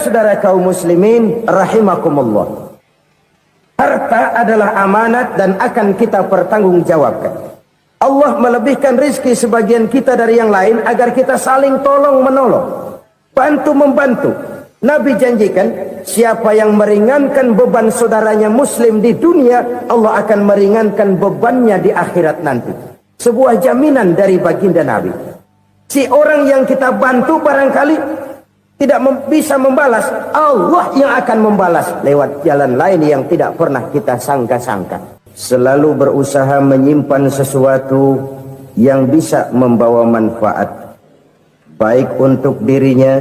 Saudara kaum muslimin rahimakumullah, harta adalah amanat dan akan kita pertanggungjawabkan. Allah melebihkan rizki sebagian kita dari yang lain agar kita saling tolong menolong, bantu membantu. Nabi janjikan, siapa yang meringankan beban saudaranya muslim di dunia, Allah akan meringankan bebannya di akhirat nanti. Sebuah jaminan dari baginda Nabi. Si orang yang kita bantu barangkali tidak bisa membalas, Allah yang akan membalas lewat jalan lain yang tidak pernah kita sangka-sangka. Selalu berusaha menyimpan sesuatu yang bisa membawa manfaat, baik untuk dirinya,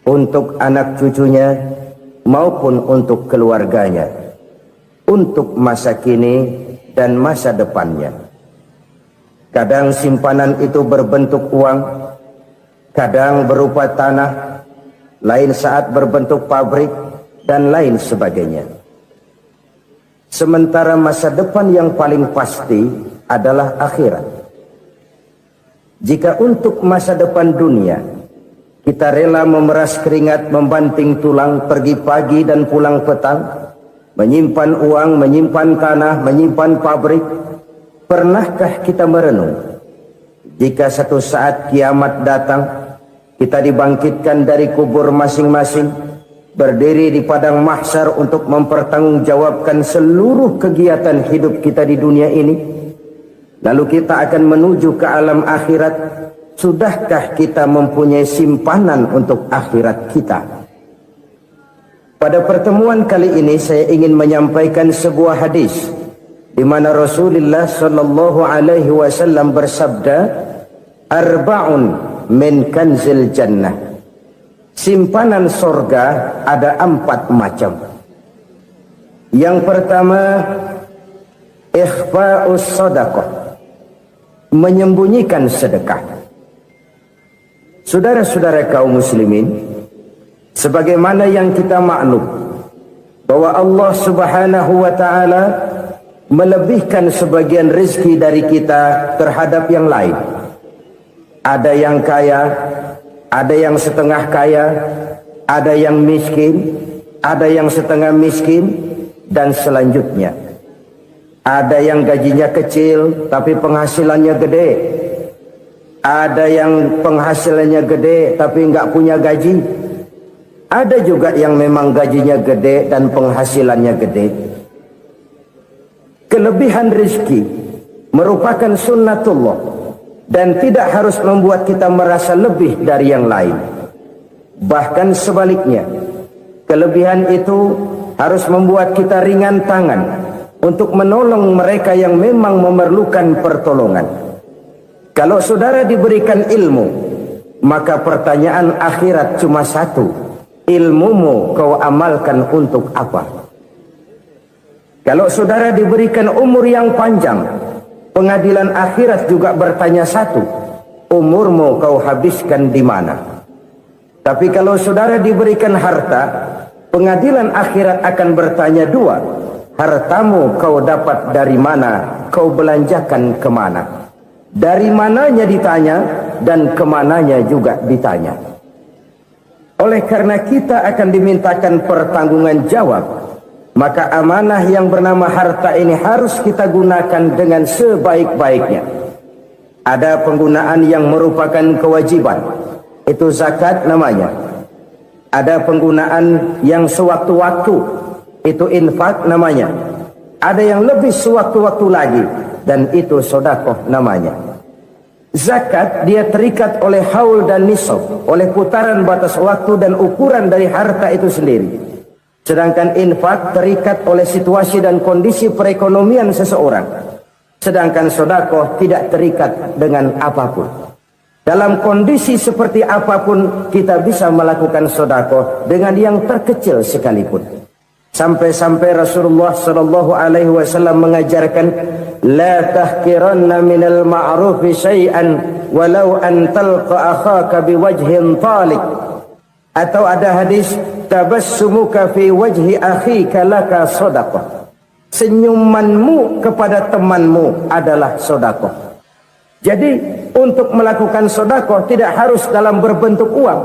untuk anak cucunya, maupun untuk keluarganya, untuk masa kini dan masa depannya. Kadang simpanan itu berbentuk uang, kadang berupa tanah, lain saat berbentuk pabrik, dan lain sebagainya. Sementara masa depan yang paling pasti adalah akhirat. Jika untuk masa depan dunia kita rela memeras keringat, membanting tulang, pergi pagi dan pulang petang, menyimpan uang, menyimpan tanah, menyimpan pabrik, pernahkah kita merenung jika satu saat kiamat datang, kita dibangkitkan dari kubur masing-masing, berdiri di padang mahsyar untuk mempertanggungjawabkan seluruh kegiatan hidup kita di dunia ini. Lalu kita akan menuju ke alam akhirat. Sudahkah kita mempunyai simpanan untuk akhirat kita? Pada pertemuan kali ini saya ingin menyampaikan sebuah hadis di mana Rasulullah sallallahu alaihi wasallam bersabda, "Arba'un min kanzil jannah." Simpanan sorga ada 4 macam. Yang pertama, ikhfa'us sadaqah, menyembunyikan sedekah. Saudara-saudara kaum muslimin, sebagaimana yang kita maklum bahwa Allah subhanahu wa ta'ala melebihkan sebagian rezeki dari kita terhadap yang lain. Ada yang kaya, ada yang setengah kaya, ada yang miskin, ada yang setengah miskin, dan selanjutnya. Ada yang gajinya kecil tapi penghasilannya gede. Ada yang penghasilannya gede tapi nggak punya gaji. Ada juga yang memang gajinya gede dan penghasilannya gede. Kelebihan rezeki merupakan sunnatullah dan tidak harus membuat kita merasa lebih dari yang lain. Bahkan sebaliknya, kelebihan itu harus membuat kita ringan tangan untuk menolong mereka yang memang memerlukan pertolongan. Kalau saudara diberikan ilmu, maka pertanyaan akhirat cuma satu: ilmumu kau amalkan untuk apa? Kalau saudara diberikan umur yang panjang, pengadilan akhirat juga bertanya satu: umurmu kau habiskan di mana? Tapi kalau saudara diberikan harta, pengadilan akhirat akan bertanya dua: hartamu kau dapat dari mana? Kau belanjakan kemana? Dari mananya ditanya, dan kemananya juga ditanya. Oleh karena kita akan dimintakan pertanggungan jawab, maka amanah yang bernama harta ini harus kita gunakan dengan sebaik-baiknya. Ada penggunaan yang merupakan kewajiban, itu zakat namanya. Ada penggunaan yang sewaktu-waktu, itu infak namanya. Ada yang lebih sewaktu-waktu lagi, dan itu sedekah namanya. Zakat dia terikat oleh haul dan nisab, oleh putaran batas waktu dan ukuran dari harta itu sendiri. Sedangkan infak terikat oleh situasi dan kondisi perekonomian seseorang. Sedangkan sedekah tidak terikat dengan apapun. Dalam kondisi seperti apapun kita bisa melakukan sedekah dengan yang terkecil sekalipun. Sampai-sampai Rasulullah sallallahu alaihi wasallam mengajarkan, la tahqiranna minal ma'rufi syai'an walau an talqa akhaka biwajhin talik. Atau ada hadis, tabassumuka fi wajhi akhika laka shadaqah. Senyumanmu kepada temanmu adalah sedekah. Jadi Untuk melakukan sodakoh tidak harus dalam berbentuk uang.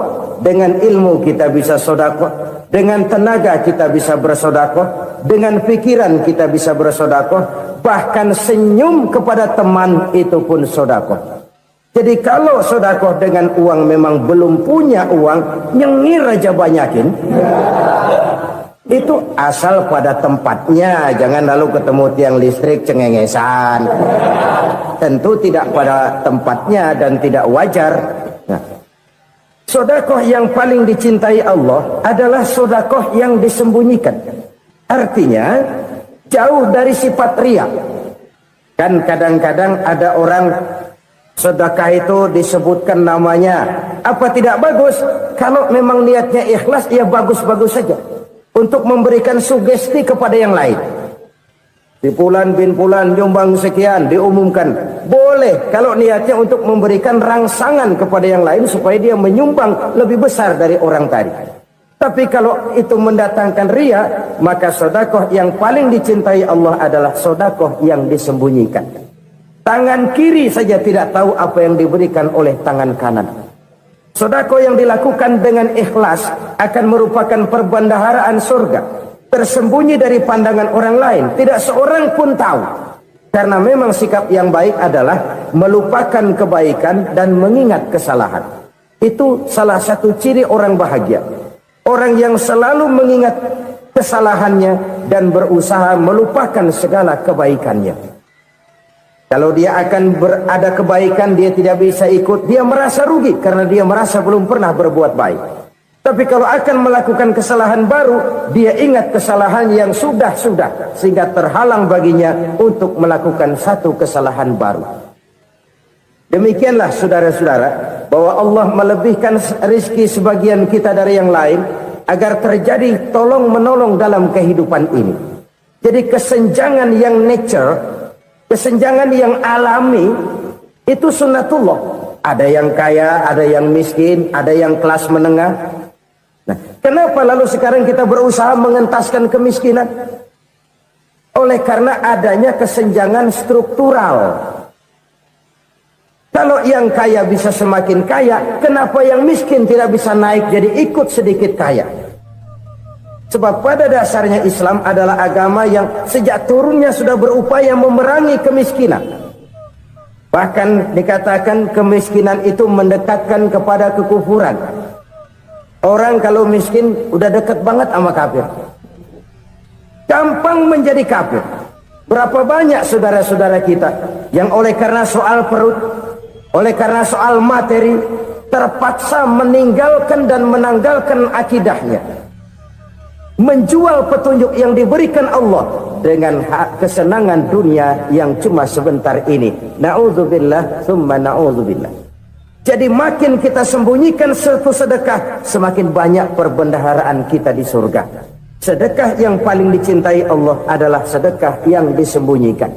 Dengan ilmu kita bisa sodakoh, dengan tenaga kita bisa bersodakoh, dengan pikiran kita bisa bersodakoh, bahkan senyum kepada teman itu pun sodakoh. Jadi kalau sodakoh dengan uang memang belum punya uang, nyengir aja banyakin. Itu asal pada tempatnya, jangan lalu ketemu tiang listrik cengengesan. Tentu tidak pada tempatnya dan tidak wajar. Nah, sodakoh yang paling dicintai Allah adalah sodakoh yang disembunyikan. Artinya jauh dari sifat riya. Kan kadang-kadang ada orang sedekah itu disebutkan namanya. Apa tidak bagus? Kalau memang niatnya ikhlas, ya bagus-bagus saja. Untuk memberikan sugesti kepada yang lain. Di Fulan bin Fulan nyumbang sekian, diumumkan. Boleh kalau niatnya untuk memberikan rangsangan kepada yang lain supaya dia menyumbang lebih besar dari orang tadi. Tapi kalau itu mendatangkan riya, maka sedekah yang paling dicintai Allah adalah sedekah yang disembunyikan. Tangan kiri saja tidak tahu apa yang diberikan oleh tangan kanan. Sedekah yang dilakukan dengan ikhlas akan merupakan perbendaharaan surga, tersembunyi dari pandangan orang lain, tidak seorang pun tahu. Karena memang sikap yang baik adalah melupakan kebaikan dan mengingat kesalahan. Itu salah satu ciri orang bahagia. Orang yang selalu mengingat kesalahannya dan berusaha melupakan segala kebaikannya. Kalau dia akan berada kebaikan, dia tidak bisa ikut, dia merasa rugi karena dia merasa belum pernah berbuat baik. Tapi kalau akan melakukan kesalahan baru, dia ingat kesalahan yang sudah-sudah, sehingga terhalang baginya untuk melakukan satu kesalahan baru. Demikianlah saudara-saudara, bahwa Allah melebihkan rizki sebagian kita dari yang lain, agar terjadi tolong-menolong dalam kehidupan ini. Jadi kesenjangan yang nature, kesenjangan yang alami, itu sunnatullah. Ada yang kaya, ada yang miskin, ada yang kelas menengah. Nah, kenapa lalu sekarang kita berusaha mengentaskan kemiskinan? Oleh karena adanya kesenjangan struktural. Kalau yang kaya bisa semakin kaya, kenapa yang miskin tidak bisa naik jadi ikut sedikit kaya? Sebab pada dasarnya Islam adalah agama yang sejak turunnya sudah berupaya memerangi kemiskinan. Bahkan dikatakan kemiskinan itu mendekatkan kepada kekufuran. Orang kalau miskin udah dekat banget sama kafir. Gampang menjadi kafir. Berapa banyak saudara-saudara kita yang oleh karena soal perut, oleh karena soal materi, terpaksa meninggalkan dan menanggalkan akidahnya. Menjual petunjuk yang diberikan Allah dengan kesenangan dunia yang cuma sebentar ini. Na'udzubillah, thumma na'udzubillah. Jadi makin kita sembunyikan satu sedekah, semakin banyak perbendaharaan kita di surga. Sedekah yang paling dicintai Allah adalah sedekah yang disembunyikan.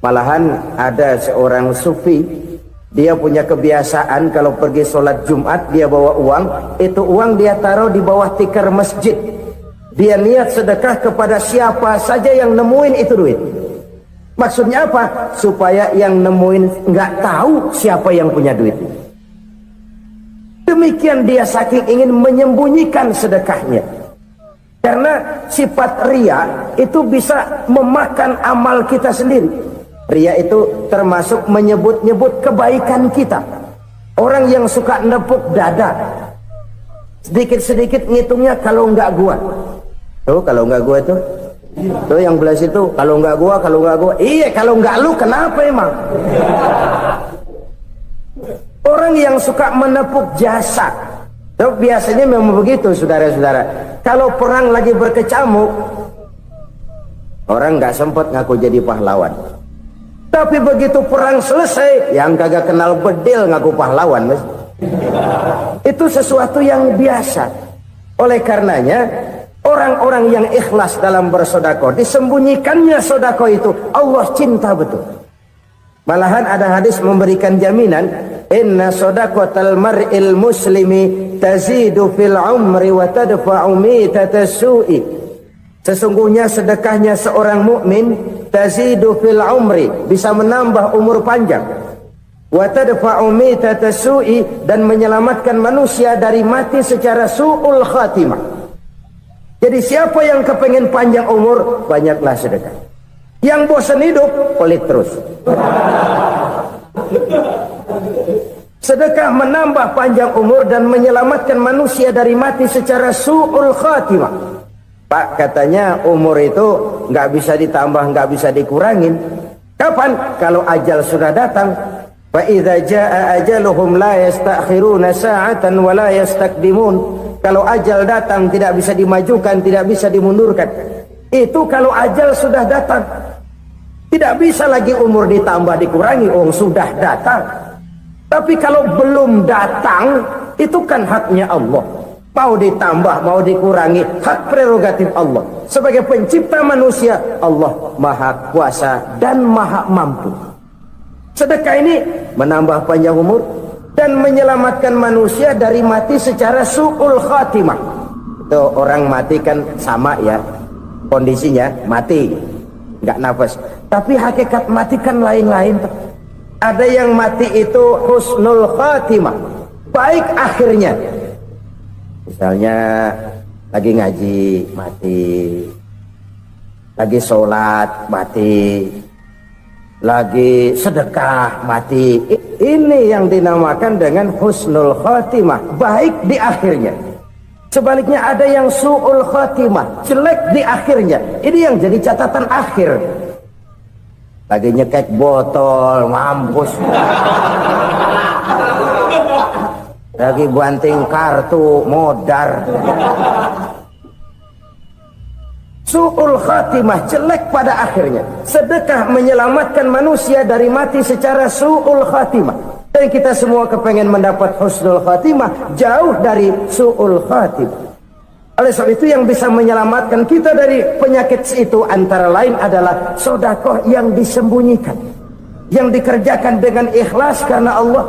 Malahan ada seorang sufi, dia punya kebiasaan kalau pergi sholat Jumat dia bawa uang, itu uang dia taruh di bawah tikar masjid. Dia niat sedekah kepada siapa saja yang nemuin itu duit. Maksudnya apa? Supaya yang nemuin nggak tahu siapa yang punya duit. Demikian dia saking ingin menyembunyikan sedekahnya. Karena sifat riya itu bisa memakan amal kita sendiri. Riya itu termasuk menyebut-nyebut kebaikan kita. Orang yang suka nepuk dada, sedikit-sedikit ngitungnya kalau nggak gua. Tuh kalau nggak gua tuh yang belah situ, kalau nggak gua, iya kalau nggak lu kenapa emang? Orang yang suka menepuk jasa, tuh biasanya memang begitu saudara-saudara. Kalau perang lagi berkecamuk, orang nggak sempat ngaku jadi pahlawan. Tapi begitu perang selesai, yang kagak kenal bedil ngaku pahlawan, mas. Itu sesuatu yang biasa. Oleh karenanya, orang-orang yang ikhlas dalam bersedekah, disembunyikannya sedekah itu, Allah cinta betul. Malahan ada hadis memberikan jaminan, inna sedaqatal mar'il muslimi tazidu fil umri wa tadfa'u mitatas su'i. Sesungguhnya sedekahnya seorang mukmin tazidu fil umri, bisa menambah umur panjang. wa tadfa'u mitata su'i, dan menyelamatkan manusia dari mati secara su'ul khatimah. Jadi siapa yang kepengen panjang umur, banyaklah sedekah. Yang bosan hidup, pelit terus. Sedekah menambah panjang umur dan menyelamatkan manusia dari mati secara su'ul khatimah. Pak, katanya umur itu nggak bisa ditambah, nggak bisa dikurangin. Kapan? Kalau ajal sudah datang. Fa idza jaa ajaluhum la yastakhiruna sa'atan wa la yastaqdimun. Kalau ajal datang tidak bisa dimajukan, tidak bisa dimundurkan. Itu kalau ajal sudah datang. Tidak bisa lagi umur ditambah dikurangi, sudah datang. Tapi kalau belum datang, itu kan haknya Allah. Mau ditambah, mau dikurangi, hak prerogatif Allah. Sebagai pencipta manusia, Allah maha kuasa dan maha mampu. Sedekah ini menambah panjang umur dan menyelamatkan manusia dari mati secara su'ul khatimah. Itu orang mati kan sama ya, kondisinya mati, nggak nafas. Tapi hakikat mati kan lain-lain. Ada yang mati itu husnul khatimah, baik akhirnya. Misalnya lagi ngaji mati, lagi sholat mati, lagi sedekah mati. Ini yang dinamakan dengan husnul khatimah, baik di akhirnya. Sebaliknya ada yang su'ul khatimah, jelek di akhirnya. Ini yang jadi catatan akhir. Lagi nyekek botol, mampus. Lagi banting kartu, modar. Su'ul khatimah, jelek pada akhirnya. Sedekah menyelamatkan manusia dari mati secara su'ul khatimah. Dan kita semua kepengen mendapat husnul khatimah, jauh dari su'ul khatimah. Oleh sebab itu yang bisa menyelamatkan kita dari penyakit itu antara lain adalah sedekah yang disembunyikan, yang dikerjakan dengan ikhlas karena Allah,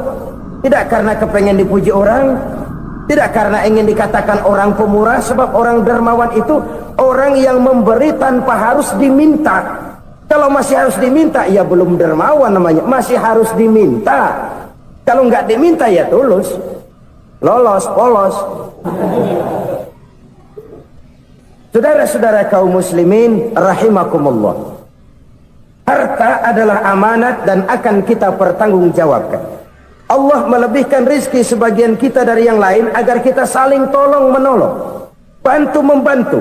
tidak karena kepengen dipuji orang, tidak karena ingin dikatakan orang pemurah. Sebab orang dermawan itu orang yang memberi tanpa harus diminta. Kalau masih harus diminta, ya belum dermawan namanya, masih harus diminta. Kalau nggak diminta ya tulus, lolos, polos. Saudara-saudara kaum muslimin rahimakumullah, harta adalah amanat dan akan kita pertanggungjawabkan. Allah melebihkan rizki sebagian kita dari yang lain agar kita saling tolong menolong, bantu membantu.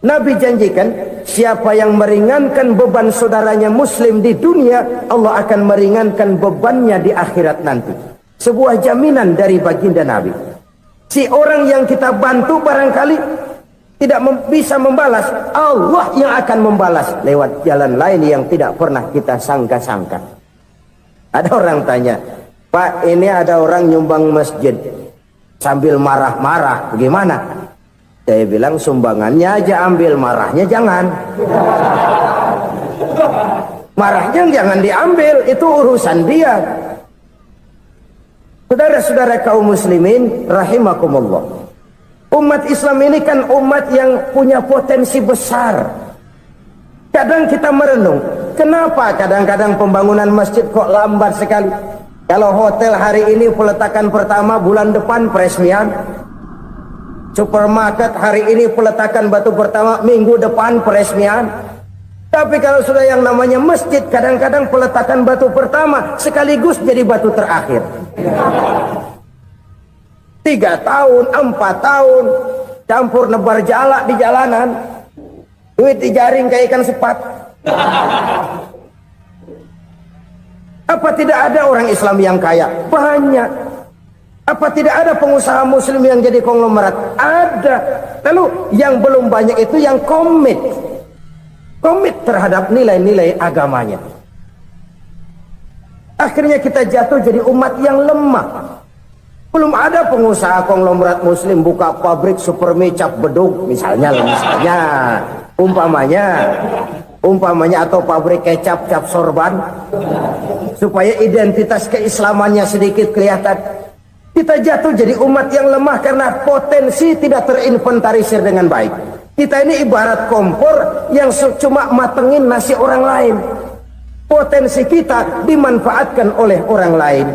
Nabi janjikan, siapa yang meringankan beban saudaranya muslim di dunia, Allah akan meringankan bebannya di akhirat nanti. Sebuah jaminan dari baginda Nabi. Si orang yang kita bantu barangkali tidak bisa membalas, Allah yang akan membalas lewat jalan lain yang tidak pernah kita sangka-sangka. Ada orang tanya, Pak, ini ada orang nyumbang masjid sambil marah-marah, bagaimana? Saya bilang, sumbangannya aja ambil, marahnya jangan. Marahnya jangan diambil, itu urusan dia. Saudara-saudara kaum muslimin rahimakumullah, umat Islam ini kan umat yang punya potensi besar. Kadang kita merenung, kenapa kadang-kadang pembangunan masjid kok lambat sekali? Kalau hotel hari ini peletakan pertama, bulan depan peresmian. Supermarket hari ini peletakan batu pertama, minggu depan peresmian. Tapi kalau sudah yang namanya masjid, kadang-kadang peletakan batu pertama sekaligus jadi batu terakhir. 3 tahun, 4 tahun, campur nebar jalak di jalanan, duit dijaring kayak ikan sepat. Apa tidak ada orang Islam yang kaya? Banyak. Apa tidak ada pengusaha muslim yang jadi konglomerat? Ada. Lalu yang belum banyak itu yang komit terhadap nilai-nilai agamanya. Akhirnya kita jatuh jadi umat yang lemah. Belum ada pengusaha konglomerat muslim buka pabrik supermi cap bedug misalnya umpamanya, atau pabrik kecap cap sorban supaya identitas keislamannya sedikit kelihatan. Kita jatuh jadi umat yang lemah karena potensi tidak terinventarisir dengan baik. Kita ini ibarat kompor yang cuma matengin nasi orang lain. Potensi kita dimanfaatkan oleh orang lain.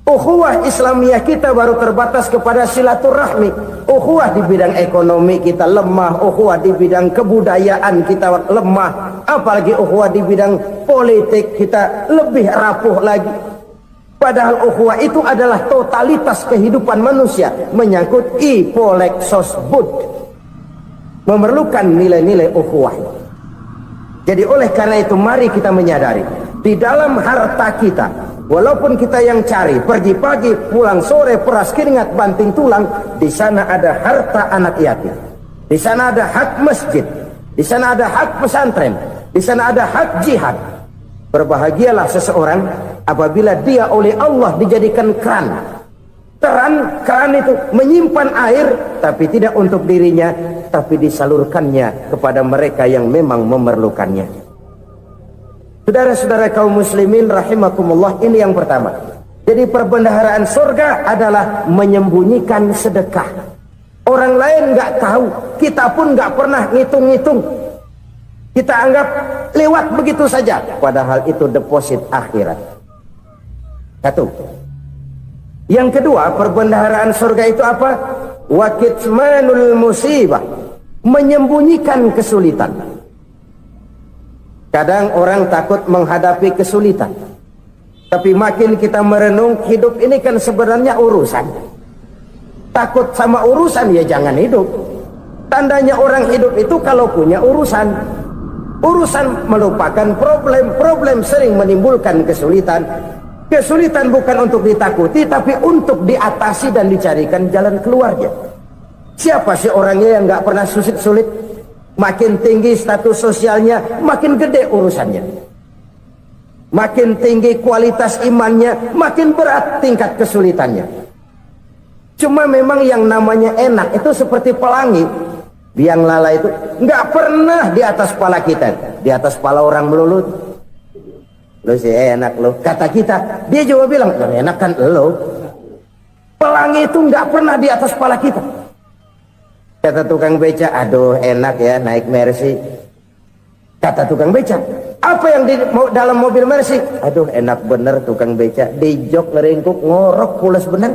Ukhuwah Islamiyah kita baru terbatas kepada silaturahmi. Ukhuwah di bidang ekonomi kita lemah, ukhuwah di bidang kebudayaan kita lemah, apalagi ukhuwah di bidang politik kita lebih rapuh lagi. Padahal ukhuwah itu adalah totalitas kehidupan manusia, menyangkut ipolek sosbud, memerlukan nilai-nilai ukhuwah. Jadi oleh karena itu mari kita menyadari di dalam harta kita, walaupun kita yang cari pergi pagi pulang sore peras keringat banting tulang, di sana ada harta anak yatim, di sana ada hak masjid, di sana ada hak pesantren, di sana ada hak jihad. Berbahagialah seseorang apabila dia oleh Allah dijadikan keran. Keran itu menyimpan air, tapi tidak untuk dirinya, tapi disalurkannya kepada mereka yang memang memerlukannya. Saudara-saudara kaum muslimin rahimakumullah, ini yang pertama. Jadi perbendaharaan surga adalah menyembunyikan sedekah. Orang lain nggak tahu, kita pun nggak pernah ngitung-ngitung. Kita anggap lewat begitu saja, padahal itu deposit akhirat. Satu. Yang kedua, perbendaharaan surga itu apa? Wa kitmanul musibah, menyembunyikan kesulitan. Kadang orang takut menghadapi kesulitan, tapi makin kita merenung, hidup ini kan sebenarnya urusan. Takut sama urusan, ya jangan hidup. Tandanya orang hidup itu kalau punya urusan. Urusan melupakan problem, problem sering menimbulkan kesulitan. Kesulitan bukan untuk ditakuti, tapi untuk diatasi dan dicarikan jalan keluarnya. Siapa sih orangnya yang nggak pernah sulit-sulit? Makin tinggi status sosialnya, makin gede urusannya. Makin tinggi kualitas imannya, makin berat tingkat kesulitannya. Cuma memang yang namanya enak itu seperti pelangi. Biang lala itu nggak pernah di atas kepala kita, di atas kepala orang melulu. Lo sih enak lo, kata kita. Dia juga bilang, yang enak kan lo. Pelangi itu nggak pernah di atas kepala kita. Kata tukang beca, aduh enak ya naik Mercy. Kata tukang beca, apa yang di dalam mobil Mercy? Aduh enak bener tukang beca, di jok ngeringkuk ngorok pulas bener.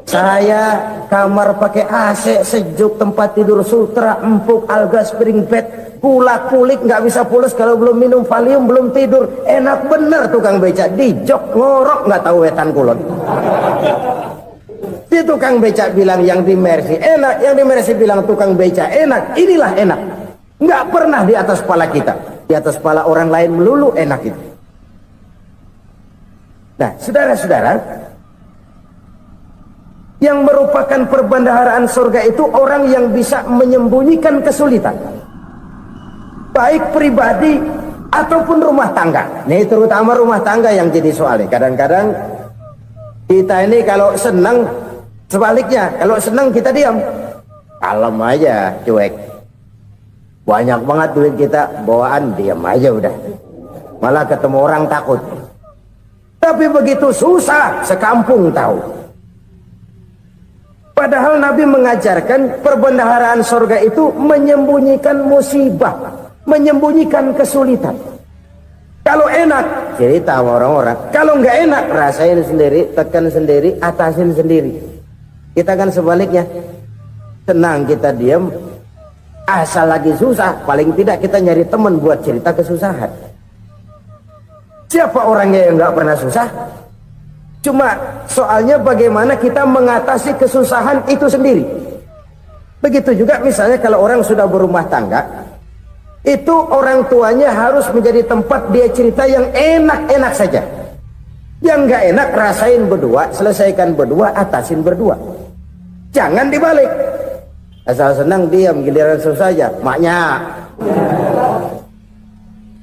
Saya kamar pakai AC sejuk, tempat tidur sutra empuk, alga spring bed, kulak kulik nggak bisa pulas kalau belum minum Valium, belum tidur. Enak bener tukang beca, di jok ngorok nggak tahu wetan kulon. Si tukang beca bilang yang di Mercy enak, yang di Mercy bilang tukang beca enak. Inilah enak, nggak pernah di atas kepala kita, di atas kepala orang lain melulu enak itu. Nah saudara-saudara, yang merupakan perbendaharaan surga itu orang yang bisa menyembunyikan kesulitan, baik pribadi ataupun rumah tangga. Nih terutama rumah tangga yang jadi soalnya. Kadang-kadang kita ini kalau senang, sebaliknya kalau senang kita diam, kalem aja, cuek. Banyak banget duit kita bawaan, diam aja udah. Malah ketemu orang takut. Tapi begitu susah, sekampung tahu. Padahal Nabi mengajarkan perbendaharaan surga itu menyembunyikan musibah, menyembunyikan kesulitan. Kalau enak, cerita sama orang-orang. Kalau nggak enak, rasain sendiri, tekan sendiri, atasin sendiri. Kita kan sebaliknya, senang kita diam, asal lagi susah, paling tidak kita nyari teman buat cerita kesusahan. Siapa orangnya yang nggak pernah susah? Cuma soalnya bagaimana kita mengatasi kesusahan itu sendiri. Begitu juga misalnya kalau orang sudah berumah tangga, itu orang tuanya harus menjadi tempat dia cerita yang enak-enak saja. Yang nggak enak rasain berdua, selesaikan berdua, atasin berdua. Jangan dibalik. Asal senang diam, giliran susah saja. Maknya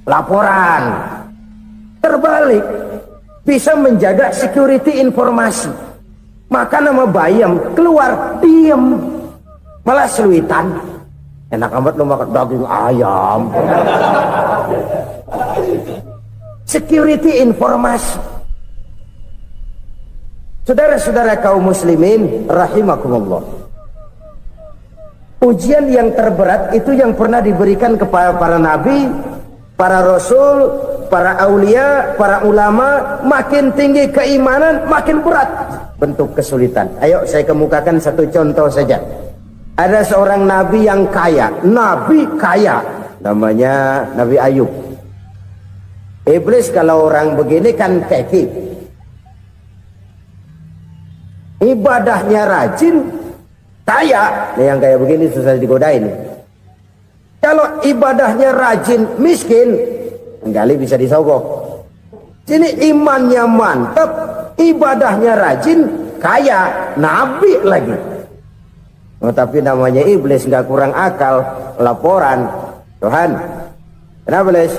laporan. Terbalik. Bisa menjaga security informasi. Maka nama bayam keluar diam, malah seluitan. Enak amat lu makan daging ayam. Security informasi. Saudara-saudara kaum muslimin rahimakumullah, ujian yang terberat itu yang pernah diberikan kepada para nabi para rasul, para aulia, para ulama, makin tinggi keimanan, makin berat bentuk kesulitan. Ayo saya kemukakan satu contoh saja. Ada seorang nabi yang kaya, nabi kaya, namanya Nabi Ayub. Iblis kalau orang begini kan keki, ibadahnya rajin, kaya. Nih yang kayak begini susah digodain. Kalau ibadahnya rajin, miskin, kali bisa disogok. Sini imannya mantap, ibadahnya rajin, kaya, nabi lagi. Oh, tapi namanya iblis nggak kurang akal. Laporan, Tuhan, kenapa Les?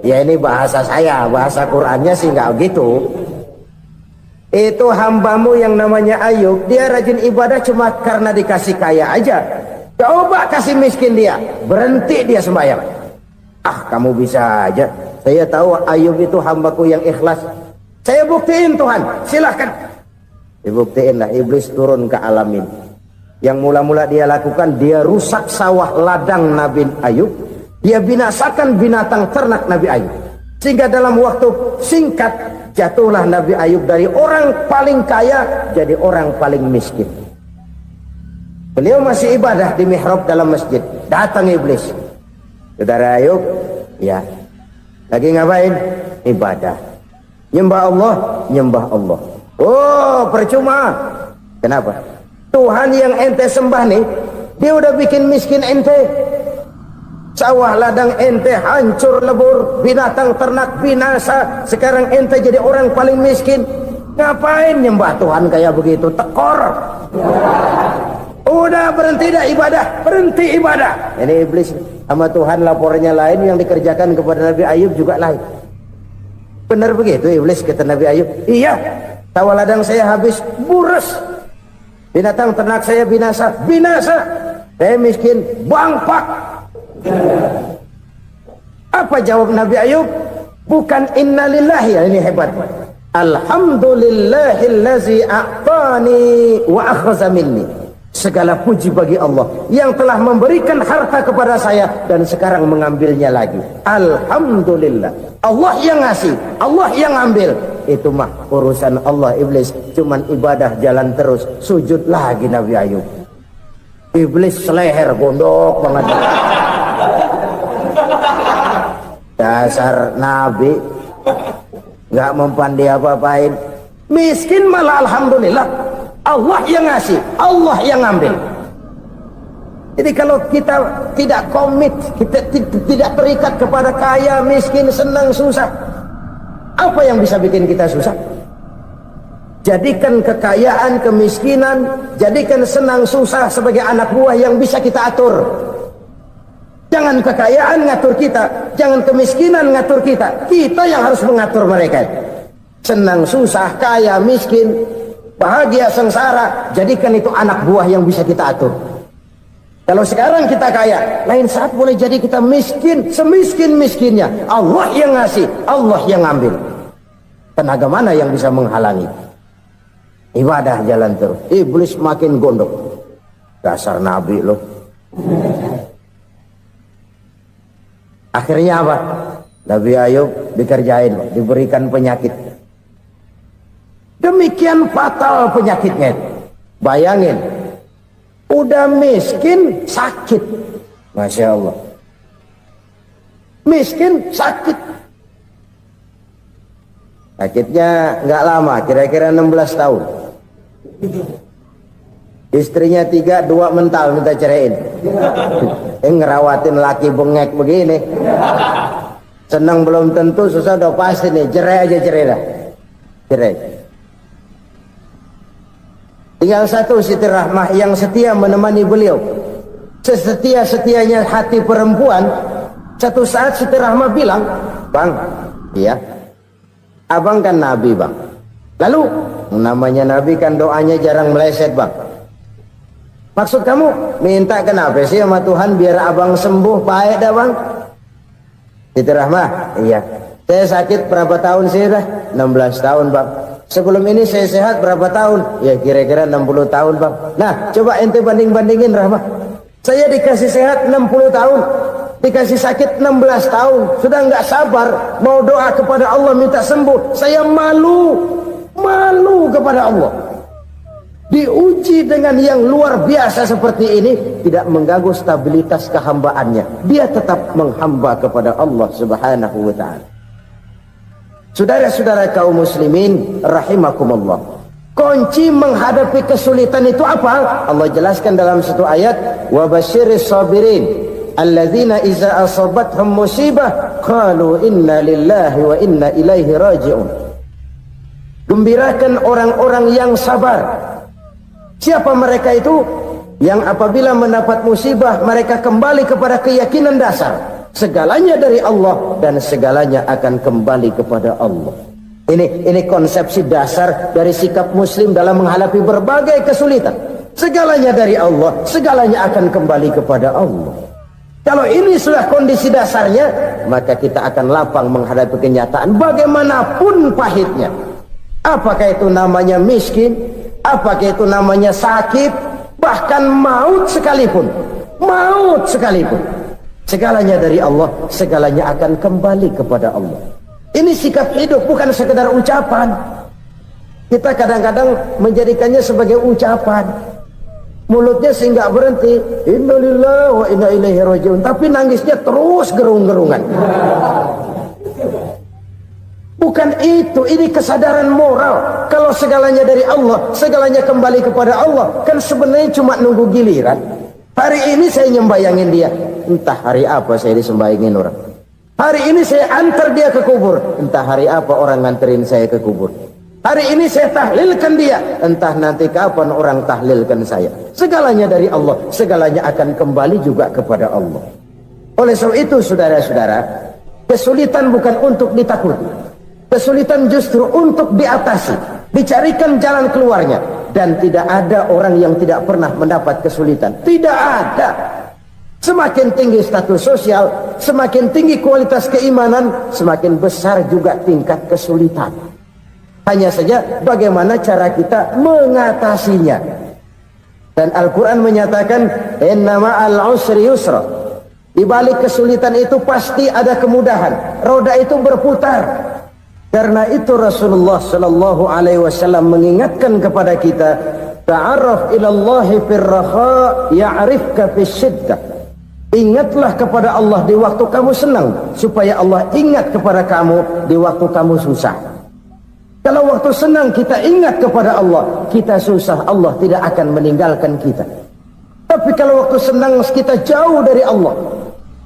Ya ini bahasa saya, bahasa Qurannya sih nggak gitu. Itu hambamu yang namanya Ayub, dia rajin ibadah cuma karena dikasih kaya aja. Coba kasih miskin dia, berhenti dia sembahyang. Ah, kamu bisa aja. Saya tahu Ayub itu hambaku yang ikhlas. Saya buktiin Tuhan, silahkan. Dibuktiin lah, iblis turun ke alam ini. Yang mula-mula dia lakukan, dia rusak sawah ladang Nabi Ayub. Dia binasakan binatang ternak Nabi Ayub. Sehingga dalam waktu singkat, jatuhlah Nabi Ayub dari orang paling kaya jadi orang paling miskin. Beliau masih ibadah di mihrab dalam masjid. Datang iblis. Saudara Ayub, ya, lagi ngapain? Ibadah. Nyembah Allah, nyembah Allah. Oh, percuma. Kenapa? Tuhan yang ente sembah nih, dia udah bikin miskin ente. Sawah ladang ente hancur lebur, binatang ternak binasa. Sekarang ente jadi orang paling miskin. Ngapain nyembah Tuhan kayak begitu? Tekor. Udah berhenti dah ibadah, berhenti ibadah. Ini iblis sama Tuhan laporannya lain, yang dikerjakan kepada Nabi Ayub juga lain. Benar begitu iblis kata Nabi Ayub? Iya, sawah ladang saya habis buras, binatang ternak saya binasa, binasa. Saya miskin, bangpak. Apa jawab Nabi Ayub? Bukan innalillahi, ya ini hebat. Alhamdulillahillazi a'tani wa akhadha minni. Segala puji bagi Allah yang telah memberikan harta kepada saya dan sekarang mengambilnya lagi. Alhamdulillah. Allah yang ngasih, Allah yang ambil. Itu mah urusan Allah. Iblis cuman ibadah jalan terus, sujud lagi Nabi Ayub. Iblis seleher gondok banget. Dasar Nabi nggak mempan dia apa-apain. Miskin malah alhamdulillah. Allah yang ngasih, Allah yang ngambil. Jadi kalau kita tidak komit, kita tidak terikat kepada kaya, miskin, senang, susah, apa yang bisa bikin kita susah? Jadikan kekayaan, kemiskinan, jadikan senang, susah sebagai anak buah yang bisa kita atur. Jangan kekayaan ngatur kita, jangan kemiskinan ngatur kita. Kita yang harus mengatur mereka. Senang, susah, kaya, miskin, bahagia, sengsara, jadikan itu anak buah yang bisa kita atur. Kalau sekarang kita kaya, lain saat boleh jadi kita miskin, semiskin-miskinnya. Allah yang ngasih, Allah yang ngambil. Tenaga mana yang bisa menghalangi? Ibadah jalan terus. Iblis makin gondok. Dasar Nabi loh. Akhirnya apa? Nabi Ayub dikerjain, diberikan penyakit. Demikian fatal penyakitnya. Bayangin, udah miskin sakit. Masya Allah. Miskin sakit. Sakitnya nggak lama, kira-kira 16 tahun. Istrinya 3, 2 mental minta ceraiin. Ngerawatin laki bengek begini. Senang belum tentu, susah udah pasti nih. Cerai aja, cerai dah. Cerai. Tinggal satu Siti Rahmah yang setia menemani beliau. Sesetia-setianya hati perempuan. Satu saat Siti Rahmah bilang, "Bang, iya, abang kan Nabi bang. Lalu namanya Nabi kan doanya jarang meleset bang. Maksud kamu minta kenapa sih sama Tuhan biar abang sembuh baik dah bang?" Siti Rahmah, iya. Saya sakit berapa tahun sih dah? 16 tahun bang. Sebelum ini saya sehat berapa tahun? Ya kira-kira 60 tahun bang. Nah coba ente banding-bandingin Rahmah. Saya dikasih sehat 60 tahun. Dikasih sakit 16 tahun, sudah nggak sabar, mau doa kepada Allah minta sembuh. Saya malu kepada Allah. Diuji dengan yang luar biasa seperti ini, tidak mengganggu stabilitas kehambaannya. Dia tetap menghamba kepada Allah Subhanahu wa ta'ala. Saudara-saudara kaum muslimin rahimakumullah, kunci menghadapi kesulitan itu apa? Allah jelaskan dalam satu ayat, wa basyiris sabirin alladzina iza asabathum musibah qalu inna lillahi wa inna ilaihi raji'un. Gembirakan orang-orang yang sabar. Siapa mereka itu? Yang apabila mendapat musibah mereka kembali kepada keyakinan dasar, segalanya dari Allah dan segalanya akan kembali kepada Allah. Ini konsepsi dasar dari sikap muslim dalam menghadapi berbagai kesulitan. Segalanya dari Allah, segalanya akan kembali kepada Allah. Kalau ini sudah kondisi dasarnya, maka kita akan lapang menghadapi kenyataan bagaimanapun pahitnya. Apakah itu namanya miskin, apakah itu namanya sakit, bahkan maut sekalipun. Segalanya dari Allah, segalanya akan kembali kepada Allah. Ini sikap hidup, bukan sekedar ucapan. Kita kadang-kadang menjadikannya sebagai ucapan. Mulutnya sih nggak berhenti, innalillahi wa inna ilaihi raji'un, tapi nangisnya terus gerung-gerungan. Bukan itu, ini kesadaran moral. Kalau segalanya dari Allah, segalanya kembali kepada Allah, kan sebenarnya cuma nunggu giliran. Hari ini saya nyembayangin dia, entah hari apa saya disembayangin orang. Hari ini saya antar dia ke kubur, entah hari apa orang nganterin saya ke kubur. Hari ini saya tahlilkan dia, entah nanti kapan orang tahlilkan saya. Segalanya dari Allah, segalanya akan kembali juga kepada Allah. Oleh sebab itu saudara-saudara, kesulitan bukan untuk ditakuti. Kesulitan justru untuk diatasi, dicarikan jalan keluarnya. Dan tidak ada orang yang tidak pernah mendapat kesulitan. Tidak ada. Semakin tinggi status sosial, semakin tinggi kualitas keimanan, semakin besar juga tingkat kesulitan. Hanya saja bagaimana cara kita mengatasinya. Dan Al-Quran menyatakan, inna ma'al usri yusra. Di balik kesulitan itu pasti ada kemudahan. Roda itu berputar. Karena itu Rasulullah sallallahu alaihi wasallam mengingatkan kepada kita, ta'arraf ilallahi firraha ya'rifka fisyiddah. Ingatlah kepada Allah di waktu kamu senang, supaya Allah ingat kepada kamu di waktu kamu susah. Kalau waktu senang kita ingat kepada Allah, kita susah, Allah tidak akan meninggalkan kita. Tapi kalau waktu senang kita jauh dari Allah,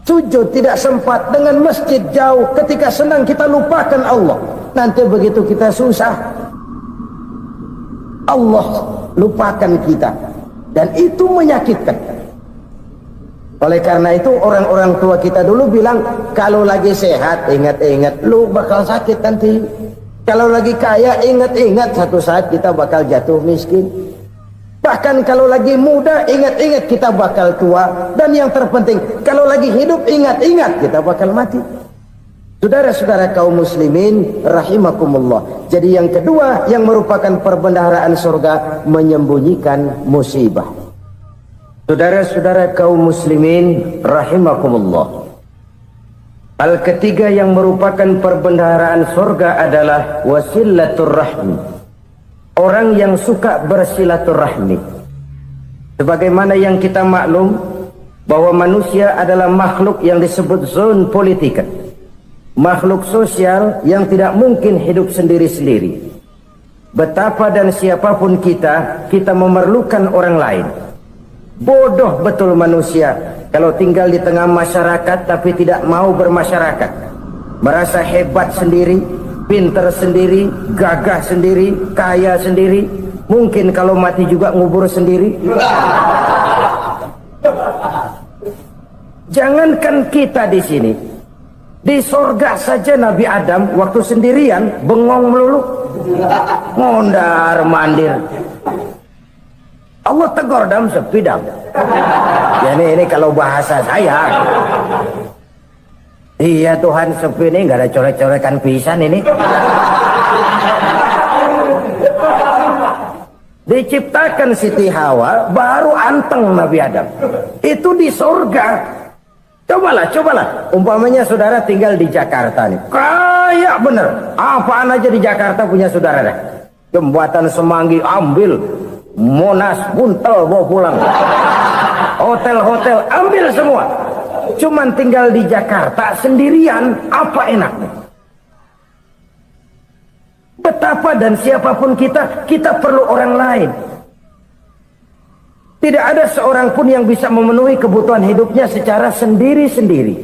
sujud tidak sempat, dengan masjid jauh, ketika senang kita lupakan Allah. Nanti begitu kita susah, Allah lupakan kita. Dan itu menyakitkan. Oleh karena itu orang-orang tua kita dulu bilang, kalau lagi sehat ingat-ingat lu bakal sakit nanti. Kalau lagi kaya ingat-ingat satu saat kita bakal jatuh miskin. Bahkan kalau lagi muda ingat-ingat kita bakal tua. Dan yang terpenting, kalau lagi hidup ingat-ingat kita bakal mati. Saudara-saudara kaum muslimin rahimakumullah. Jadi yang kedua yang merupakan perbendaharaan surga, menyembunyikan musibah. Saudara-saudara kaum muslimin rahimakumullah. Hal ketiga yang merupakan perbendaharaan surga adalah wasilatur rahmi. Orang yang suka bersilaturahmi. Sebagaimana yang kita maklum bahwa manusia adalah makhluk yang disebut zon politika. Makhluk sosial yang tidak mungkin hidup sendiri-sendiri. Betapa dan siapapun kita memerlukan orang lain. Bodoh betul manusia kalau tinggal di tengah masyarakat tapi tidak mau bermasyarakat. Merasa hebat sendiri, pintar sendiri, gagah sendiri, kaya sendiri. Mungkin kalau mati juga ngubur sendiri. Jangankan kita di sini, di sorga saja Nabi Adam waktu sendirian bengong melulu, ngondar mandir. Allah tegur dam sepi dam. Ya ini kalau bahasa saya. Iya Tuhan, sepi ini nggak ada coret-corekan pisan ini. Diciptakan Siti Hawa baru anteng Nabi Adam. Itu di surga. Cobalah. Umpamanya saudara tinggal di Jakarta nih. Kayak bener. Apaan aja di Jakarta punya saudara dah. Jembatan Semanggi ambil. Monas, Buntel bawa pulang. Hotel-hotel ambil semua. Cuman tinggal di Jakarta sendirian, apa enaknya? Betapa dan siapapun kita perlu orang lain. Tidak ada seorang pun yang bisa memenuhi kebutuhan hidupnya secara sendiri-sendiri.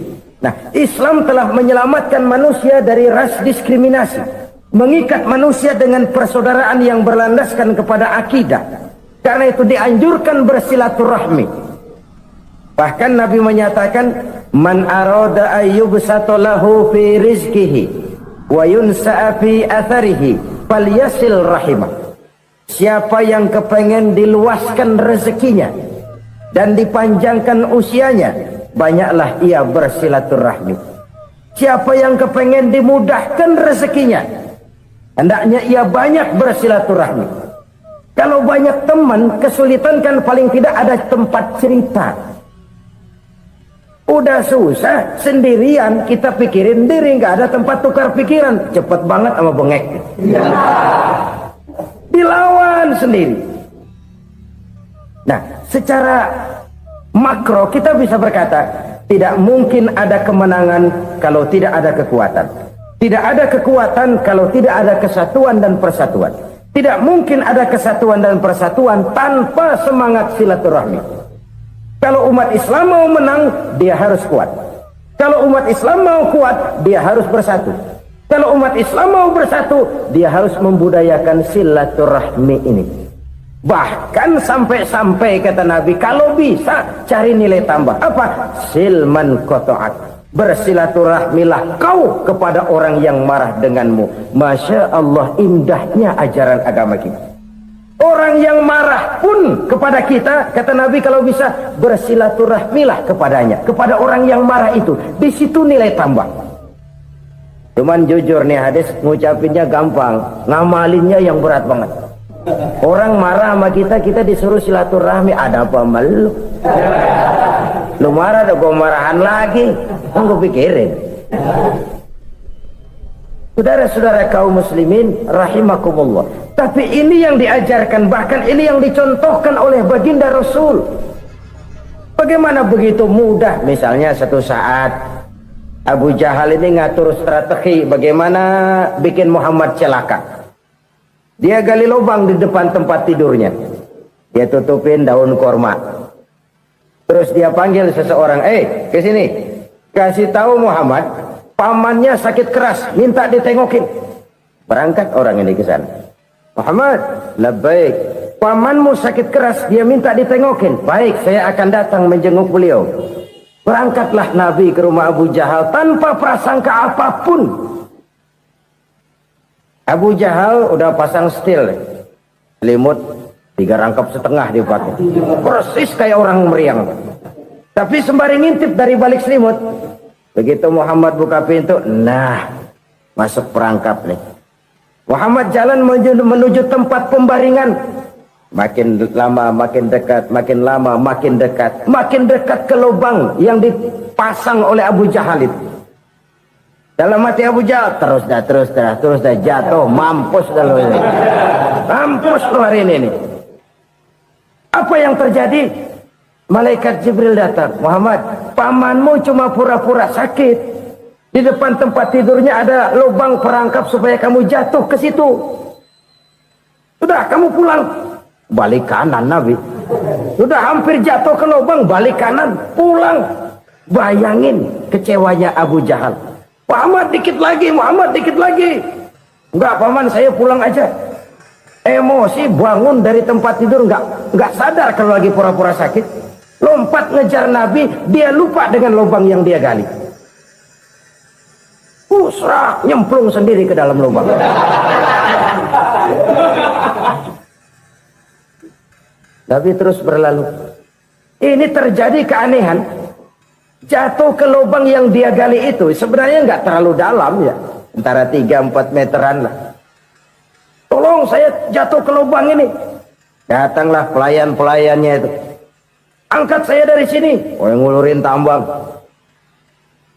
Nah, Islam telah menyelamatkan manusia dari ras diskriminasi, mengikat manusia dengan persaudaraan yang berlandaskan kepada akidah. Karena itu dianjurkan bersilaturahmi. Bahkan Nabi menyatakan, man arada ayyubsata lahu fi rizqihi wa yunsa'a fi atharihi falyasil rahimah. Siapa yang kepengen diluaskan rezekinya dan dipanjangkan usianya, banyaklah ia bersilaturahmi. Siapa yang kepengen dimudahkan rezekinya, hendaknya ia banyak bersilaturahmi. Kalau banyak teman, kesulitan kan paling tidak ada tempat cerita. Udah susah, sendirian kita pikirin diri, nggak ada tempat tukar pikiran. Cepet banget sama bengek. Dilawan sendiri. Nah, secara makro kita bisa berkata, tidak mungkin ada kemenangan kalau tidak ada kekuatan. Tidak ada kekuatan kalau tidak ada kesatuan dan persatuan. Tidak mungkin ada kesatuan dan persatuan tanpa semangat silaturahmi. Kalau umat Islam mau menang, dia harus kuat. Kalau umat Islam mau kuat, dia harus bersatu. Kalau umat Islam mau bersatu, dia harus membudayakan silaturahmi ini. Bahkan sampai-sampai kata Nabi, kalau bisa cari nilai tambah. Apa? Silman qata'at. Bersilaturahmilah kau kepada orang yang marah denganmu. Masya Allah, indahnya ajaran agama kita. Orang yang marah pun kepada kita, kata Nabi, kalau bisa bersilaturahmilah kepadanya, kepada orang yang marah itu. Di situ nilai tambah. Cuman jujur nih hadis, ngucapinnya gampang, ngamalinnya yang berat banget. Orang marah sama kita disuruh silaturahmi, ada apa malu? Lu marah, ada gua marahan lagi. Gue pikirin. Saudara-saudara kaum muslimin rahimakumullah. Tapi ini yang diajarkan, bahkan ini yang dicontohkan oleh baginda Rasul. Bagaimana begitu mudah, misalnya satu saat Abu Jahal ini ngatur strategi bagaimana bikin Muhammad celaka. Dia gali lubang di depan tempat tidurnya. Dia tutupin daun korma. Terus dia panggil seseorang, ke sini. Kasih tahu Muhammad, pamannya sakit keras, minta ditengokin. Berangkat orang ini ke sana. Muhammad, labbaik. Pamanmu sakit keras, dia minta ditengokin. Baik, saya akan datang menjenguk beliau. Berangkatlah Nabi ke rumah Abu Jahal tanpa prasangka apapun. Abu Jahal udah pasang setil, selimut 3 rangkap setengah dipakai, persis kayak orang meriang. Tapi sembari ngintip dari balik selimut, begitu Muhammad buka pintu, nah masuk perangkap nih. Muhammad jalan menuju tempat pembaringan. Makin lama makin dekat, makin lama makin dekat, makin dekat ke lubang yang dipasang oleh Abu Jahal itu. Dalam hati Abu Jahal, terus dah jatuh, mampus dah lo ini. Mampus lo hari ini. Apa yang terjadi? Malaikat Jibril datang. Muhammad, pamanmu cuma pura-pura sakit. Di depan tempat tidurnya ada lubang perangkap supaya kamu jatuh ke situ. Sudah, kamu pulang. Balik kanan Nabi. Sudah hampir jatuh ke lubang, balik kanan, pulang. Bayangin kecewanya Abu Jahal. Muhammad dikit lagi, Muhammad dikit lagi. Enggak paman, saya pulang aja. Emosi bangun dari tempat tidur, enggak sadar kalau lagi pura-pura sakit. Lompat ngejar Nabi, dia lupa dengan lubang yang dia gali. Pusrak, nyemplung sendiri ke dalam lubang. Nabi terus berlalu. Ini terjadi keanehan. Jatuh ke lubang yang dia gali itu sebenarnya nggak terlalu dalam ya, antara 3-4 meteran lah. Tolong saya jatuh ke lubang ini. Datanglah pelayan-pelayannya itu. Angkat saya dari sini. Oh, yang ngulurin tambang.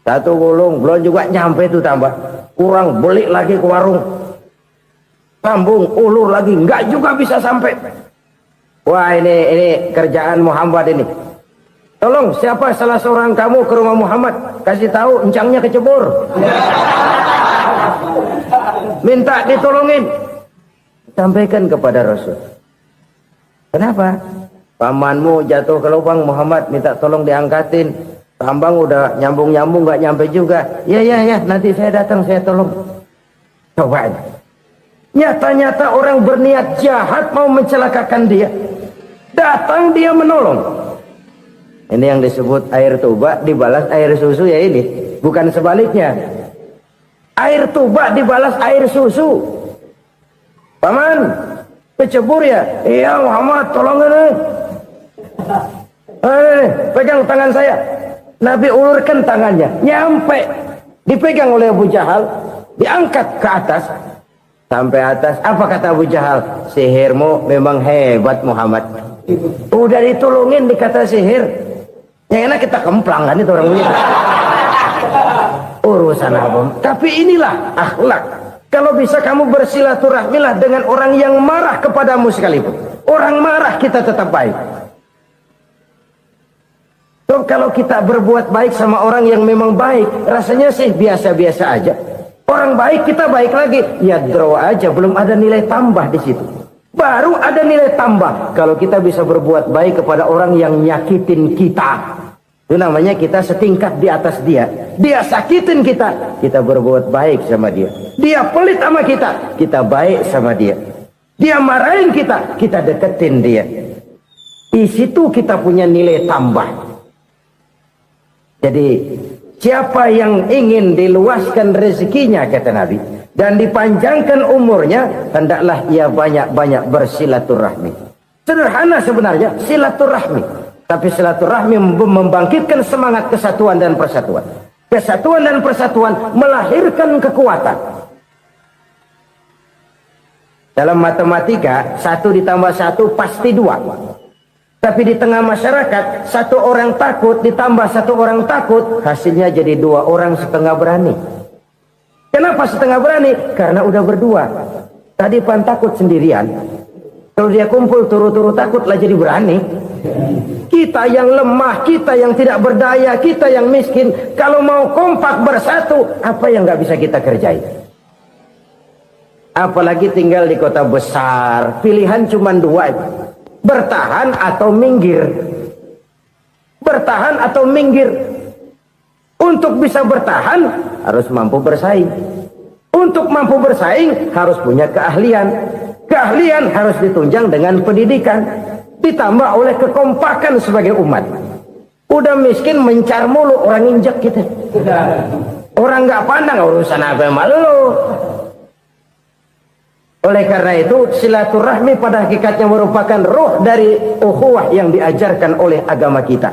Satu gulung belum juga nyampe itu tambah. Kurang beli lagi ke warung. Sambung ulur lagi enggak juga bisa sampai. Wah ini kerjaan Muhammad ini. Tolong siapa salah seorang kamu ke rumah Muhammad, kasih tahu encangnya kecebur. Minta ditolongin. Sampaikan kepada Rasul. Kenapa? Pamanmu jatuh ke lubang, Muhammad minta tolong diangkatin. Tambang udah nyambung-nyambung nggak nyampe juga. Ya nanti saya datang saya tolong. Coba aja. Nyata-nyata orang berniat jahat mau mencelakakan dia. Datang dia menolong. Ini yang disebut air tuba dibalas air susu ya ini. Bukan sebaliknya. Air tuba dibalas air susu. Paman, kecebur ya? Iya Muhammad, tolong ini. Pegang tangan saya. Nabi ulurkan tangannya, nyampe. Dipegang oleh Abu Jahal, diangkat ke atas. Sampai atas, apa kata Abu Jahal? Sihirmu memang hebat Muhammad. Udah ditolongin dikata sihir. Yang enak kita kemplang kan itu orang begitu. Urusan apa? Tapi inilah akhlak. Kalau bisa kamu bersilaturahmilah dengan orang yang marah kepadamu sekalipun. Orang marah kita tetap baik. So, kalau kita berbuat baik sama orang yang memang baik, rasanya sih biasa-biasa aja. Orang baik kita baik lagi, ya draw aja, belum ada nilai tambah di situ. Baru ada nilai tambah kalau kita bisa berbuat baik kepada orang yang nyakitin kita. Itu namanya kita setingkat di atas dia. Dia sakitin kita, kita berbuat baik sama dia. Dia pelit sama kita baik sama dia. Dia marahin kita deketin dia. Di situ kita punya nilai tambah. Jadi siapa yang ingin diluaskan rezekinya kata Nabi dan dipanjangkan umurnya, hendaklah ia banyak-banyak bersilaturahmi. Sederhana sebenarnya silaturahmi, tapi silaturahmi membangkitkan semangat kesatuan dan persatuan. Kesatuan dan persatuan melahirkan kekuatan. Dalam matematika 1 ditambah 1 pasti 2. Tapi di tengah masyarakat, 1 orang takut ditambah 1 orang takut, hasilnya jadi 2 orang setengah berani. Kenapa setengah berani? Karena udah berdua. Tadi pan takut sendirian. Kalau dia kumpul turu-turu takutlah jadi berani. Kita yang lemah, kita yang tidak berdaya, kita yang miskin, kalau mau kompak bersatu, apa yang nggak bisa kita kerjain? Apalagi tinggal di kota besar, pilihan cuma 2. Bertahan atau minggir. Bertahan atau minggir. Untuk bisa bertahan harus mampu bersaing. Untuk mampu bersaing harus punya keahlian. Keahlian harus ditunjang dengan pendidikan, ditambah oleh kekompakan sebagai umat. Udah miskin mencar mulu, orang injek kita. Orang nggak pandang urusan apa yang malu. Oleh karena itu silaturahmi pada hakikatnya merupakan roh dari ukhuwah yang diajarkan oleh agama kita.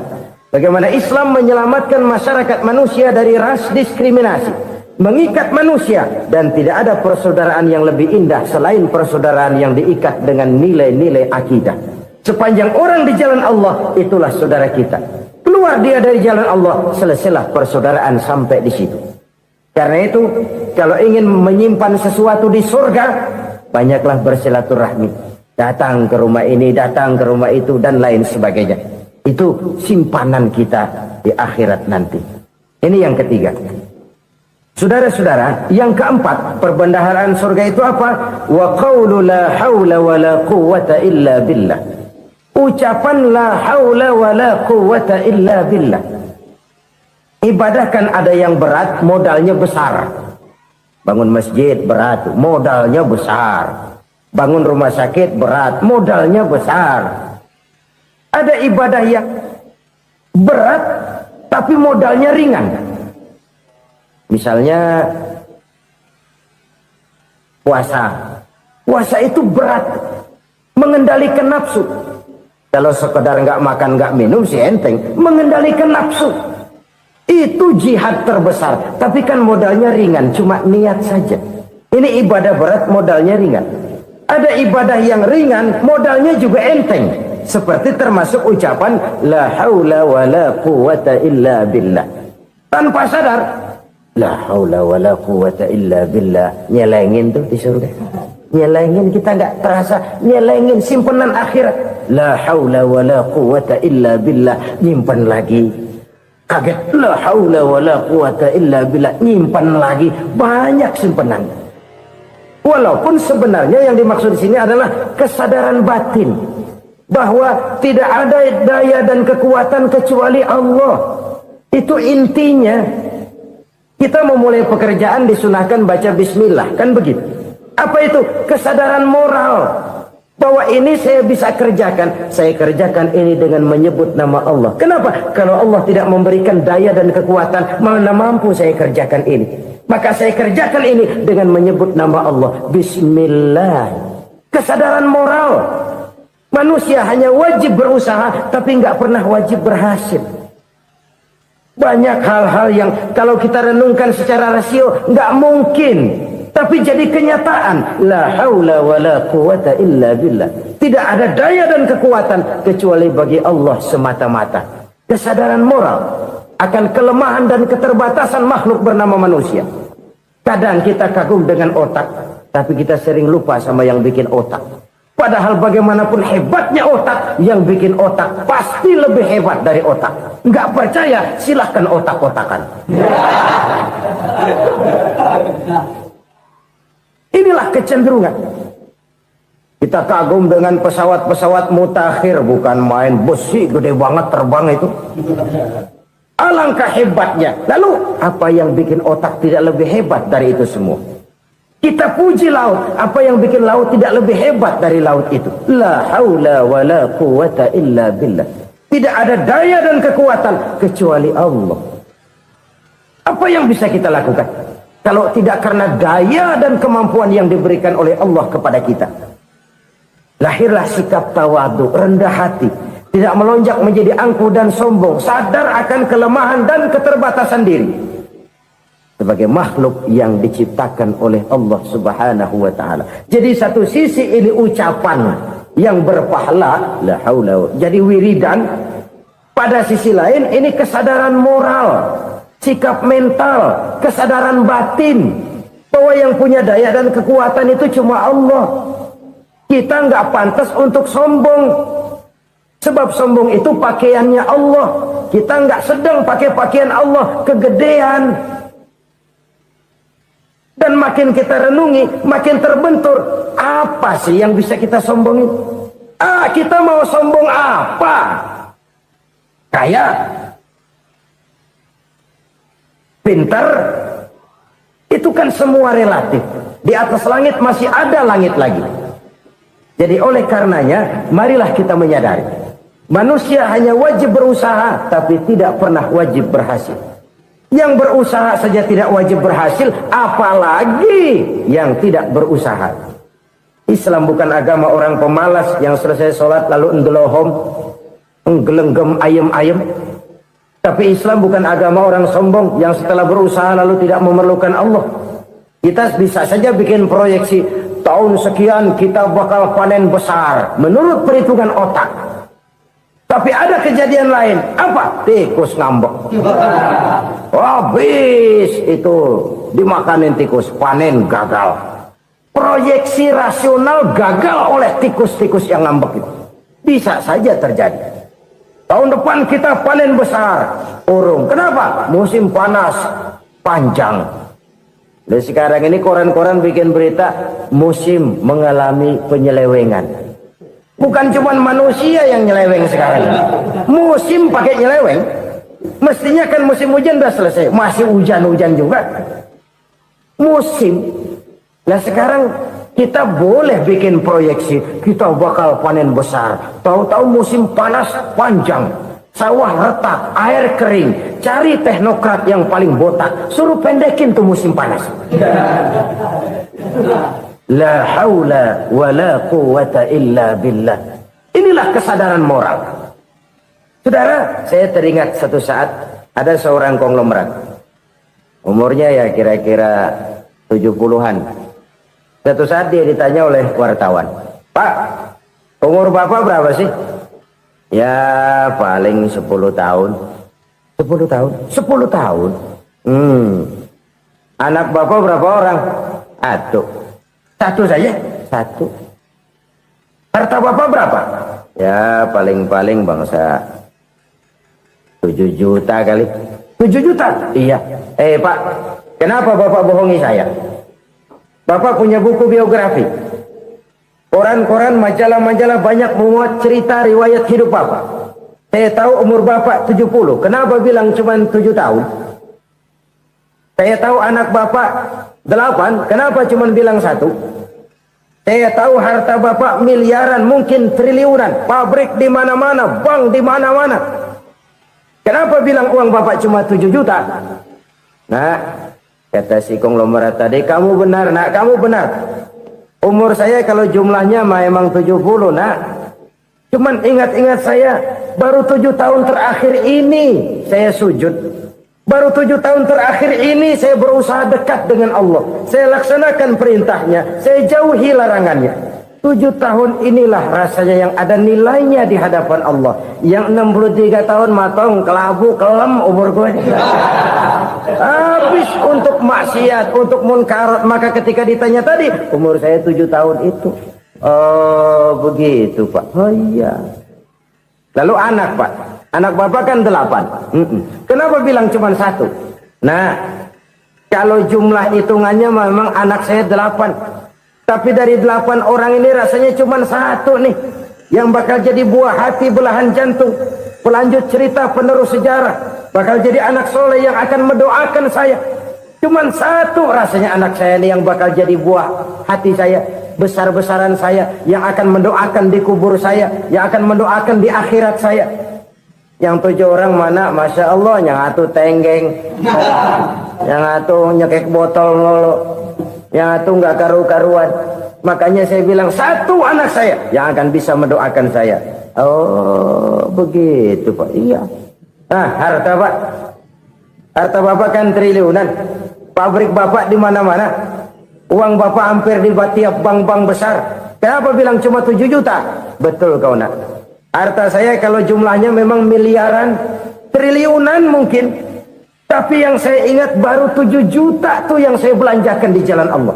Bagaimana Islam menyelamatkan masyarakat manusia dari ras diskriminasi, mengikat manusia, dan tidak ada persaudaraan yang lebih indah selain persaudaraan yang diikat dengan nilai-nilai akidah. Sepanjang orang di jalan Allah, itulah saudara kita. Keluar dia dari jalan Allah, selesailah persaudaraan sampai di situ. Karena itu, kalau ingin menyimpan sesuatu di surga, banyaklah bersilaturahmi. Datang ke rumah ini, datang ke rumah itu, dan lain sebagainya. Itu simpanan kita di akhirat nanti. Ini yang ketiga. Saudara-saudara, yang keempat, perbendaharaan surga itu apa? Wa qawlu la hawla wa la quwwata illa billah. Ucapan la hawla wa la quwwata illa billah. Ibadah kan ada yang berat, modalnya besar. Bangun masjid berat, modalnya besar. Bangun rumah sakit berat, modalnya besar. Ada ibadah yang berat, tapi modalnya ringan. Misalnya puasa. Puasa itu berat, mengendalikan nafsu. Kalau sekedar nggak makan nggak minum sih enteng, mengendalikan nafsu. Itu jihad terbesar, tapi kan modalnya ringan, cuma niat saja. Ini ibadah berat, modalnya ringan. Ada ibadah yang ringan, modalnya juga enteng. Seperti termasuk ucapan la haula wa la quwwata illa billah. tanpa sadar. La haula wala quwata illa billah. Nyelengin tuh di surga. Nyelengin, kita nggak terasa. Nyelengin simpenan akhirat. La haula wala quwata illa billah. Nyimpan lagi. Kaget. La haula wala quwata illa billah. Nyimpan lagi. Banyak simpenan. Walaupun sebenarnya yang dimaksud di sini adalah kesadaran batin. Bahwa tidak ada daya dan kekuatan kecuali Allah. Itu intinya. Kita memulai pekerjaan disunahkan baca bismillah, kan begitu? Apa itu? Kesadaran moral. Bahwa ini saya bisa kerjakan. Saya kerjakan ini dengan menyebut nama Allah. Kenapa? Kalau Allah tidak memberikan daya dan kekuatan, mana mampu saya kerjakan ini. Maka saya kerjakan ini dengan menyebut nama Allah. Bismillah. Kesadaran moral. Manusia hanya wajib berusaha, tapi nggak pernah wajib berhasil. Banyak hal-hal yang kalau kita renungkan secara rasio nggak mungkin, tapi jadi kenyataan. La haula wala quwata illa billah. Tidak ada daya dan kekuatan kecuali bagi Allah semata-mata. Kesadaran moral akan kelemahan dan keterbatasan makhluk bernama manusia. Kadang kita kagum dengan otak, tapi kita sering lupa sama yang bikin otak. Padahal bagaimanapun hebatnya otak, yang bikin otak pasti lebih hebat dari otak. Nggak percaya, silahkan otak-otakan. Inilah kecenderungan. Kita kagum dengan pesawat-pesawat mutakhir, bukan main besi gede banget terbang itu. Alangkah hebatnya. Lalu apa yang bikin otak tidak lebih hebat dari itu semua? Kita puji laut. Apa yang bikin laut tidak lebih hebat dari laut itu? La haula wa la quwata illa billah. Tidak ada daya dan kekuatan kecuali Allah. Apa yang bisa kita lakukan? Kalau tidak karena daya dan kemampuan yang diberikan oleh Allah kepada kita. Lahirlah sikap tawadu, rendah hati. Tidak melonjak menjadi angkuh dan sombong. Sadar akan kelemahan dan keterbatasan diri. Sebagai makhluk yang diciptakan oleh Allah subhanahu wa ta'ala. Jadi satu sisi ini ucapan yang berpahala, la haula, jadi wiridan. Pada sisi lain ini kesadaran moral, sikap mental, kesadaran batin. Bahwa yang punya daya dan kekuatan itu cuma Allah. Kita nggak pantas untuk sombong. Sebab sombong itu pakaiannya Allah. Kita nggak sedang pakai pakaian Allah, kegedean. Dan makin kita renungi, makin terbentur. Apa sih yang bisa kita sombongin? Kita mau sombong apa? Kaya? Pintar? Itu kan semua relatif. Di atas langit masih ada langit lagi. Jadi oleh karenanya, marilah kita menyadari. Manusia hanya wajib berusaha, tapi tidak pernah wajib berhasil. Yang berusaha saja tidak wajib berhasil, apalagi yang tidak berusaha. Islam bukan agama orang pemalas yang selesai sholat lalu endelohom, nggelenggem ayem-ayem. Tapi Islam bukan agama orang sombong yang setelah berusaha lalu tidak memerlukan Allah. Kita bisa saja bikin proyeksi, tahun sekian kita bakal panen besar menurut perhitungan otak. Tapi ada kejadian lain. Apa? Tikus ngambek. Habis itu dimakanin tikus, panen gagal. Proyeksi rasional gagal oleh tikus-tikus yang ngambek itu. Bisa saja terjadi. Tahun depan kita panen besar. Urung. Kenapa? Musim panas panjang. Dan sekarang ini koran-koran bikin berita musim mengalami penyelewengan. Bukan cuma manusia yang nyeleweng sekarang. Musim pakai nyeleweng. Mestinya kan musim hujan udah selesai. Masih hujan-hujan juga. Musim. Nah sekarang kita boleh bikin proyeksi. Kita bakal panen besar. Tahu-tahu musim panas panjang. Sawah retak, air kering. Cari teknokrat yang paling botak. Suruh pendekin tuh musim panas. La haula wa la quwata illa billah. Inilah kesadaran moral. Saudara, saya teringat satu saat ada seorang konglomerat. Umurnya ya kira-kira 70-an. Satu saat dia ditanya oleh wartawan, "Pak, umur Bapak berapa sih?" "Ya paling 10 tahun." 10 tahun. 10 tahun. Anak bapak berapa orang? Satu saja. Satu. Harta bapak berapa? Ya paling-paling bangsa 7 juta kali. 7 juta? Iya. Pak, kenapa bapak bohongi saya? Bapak punya buku biografi. Koran-koran, majalah-majalah banyak memuat cerita riwayat hidup bapak. Saya tahu umur bapak 70. Kenapa bilang cuma 7 tahun? Saya tahu anak bapak 8. Kenapa cuma bilang 1? Saya tahu harta bapak miliaran, mungkin triliunan. Pabrik di mana-mana, bank di mana-mana. Kenapa bilang uang bapak cuma 7 juta? Nah, kata si konglomerat tadi, kamu benar nak, kamu benar. Umur saya kalau jumlahnya memang 70 nak. Cuman ingat-ingat saya, baru 7 tahun terakhir ini saya sujud. Baru 7 tahun terakhir ini saya berusaha dekat dengan Allah. Saya laksanakan perintahnya, saya jauhi larangannya. 7 tahun inilah rasanya yang ada nilainya di hadapan Allah. Yang 63 tahun matong, kelabu, kelem umur gue. Habis untuk maksiat, untuk munkarat. Maka ketika ditanya tadi, umur saya 7 tahun itu. Oh begitu Pak. Oh iya. Lalu anak Pak. Anak bapak kan 8. Kenapa bilang cuma 1? Nah, kalau jumlah hitungannya memang anak saya 8. Tapi dari 8 orang ini rasanya cuma 1 nih. Yang bakal jadi buah hati, belahan jantung. Pelanjut cerita, penerus sejarah. Bakal jadi anak soleh yang akan mendoakan saya. Cuma 1 rasanya anak saya ini yang bakal jadi buah hati saya. Besar-besaran saya. Yang akan mendoakan di kubur saya. Yang akan mendoakan di akhirat saya. Yang 7 orang mana? Masya Allah, yang 1 tenggeng, yang 1 nyekek botol mulu, yang 1 nggak karu-karuan. Makanya saya bilang 1 anak saya yang akan bisa mendoakan saya. Oh begitu Pak. Iya. Nah harta Pak, harta bapak kan triliunan. Pabrik bapak di mana-mana. Uang bapak hampir di tiap bank-bank besar. Kenapa bilang cuma 7 juta? Betul kau nak. Harta saya kalau jumlahnya memang miliaran, triliunan mungkin. Tapi yang saya ingat baru 7 juta tuh yang saya belanjakan di jalan Allah.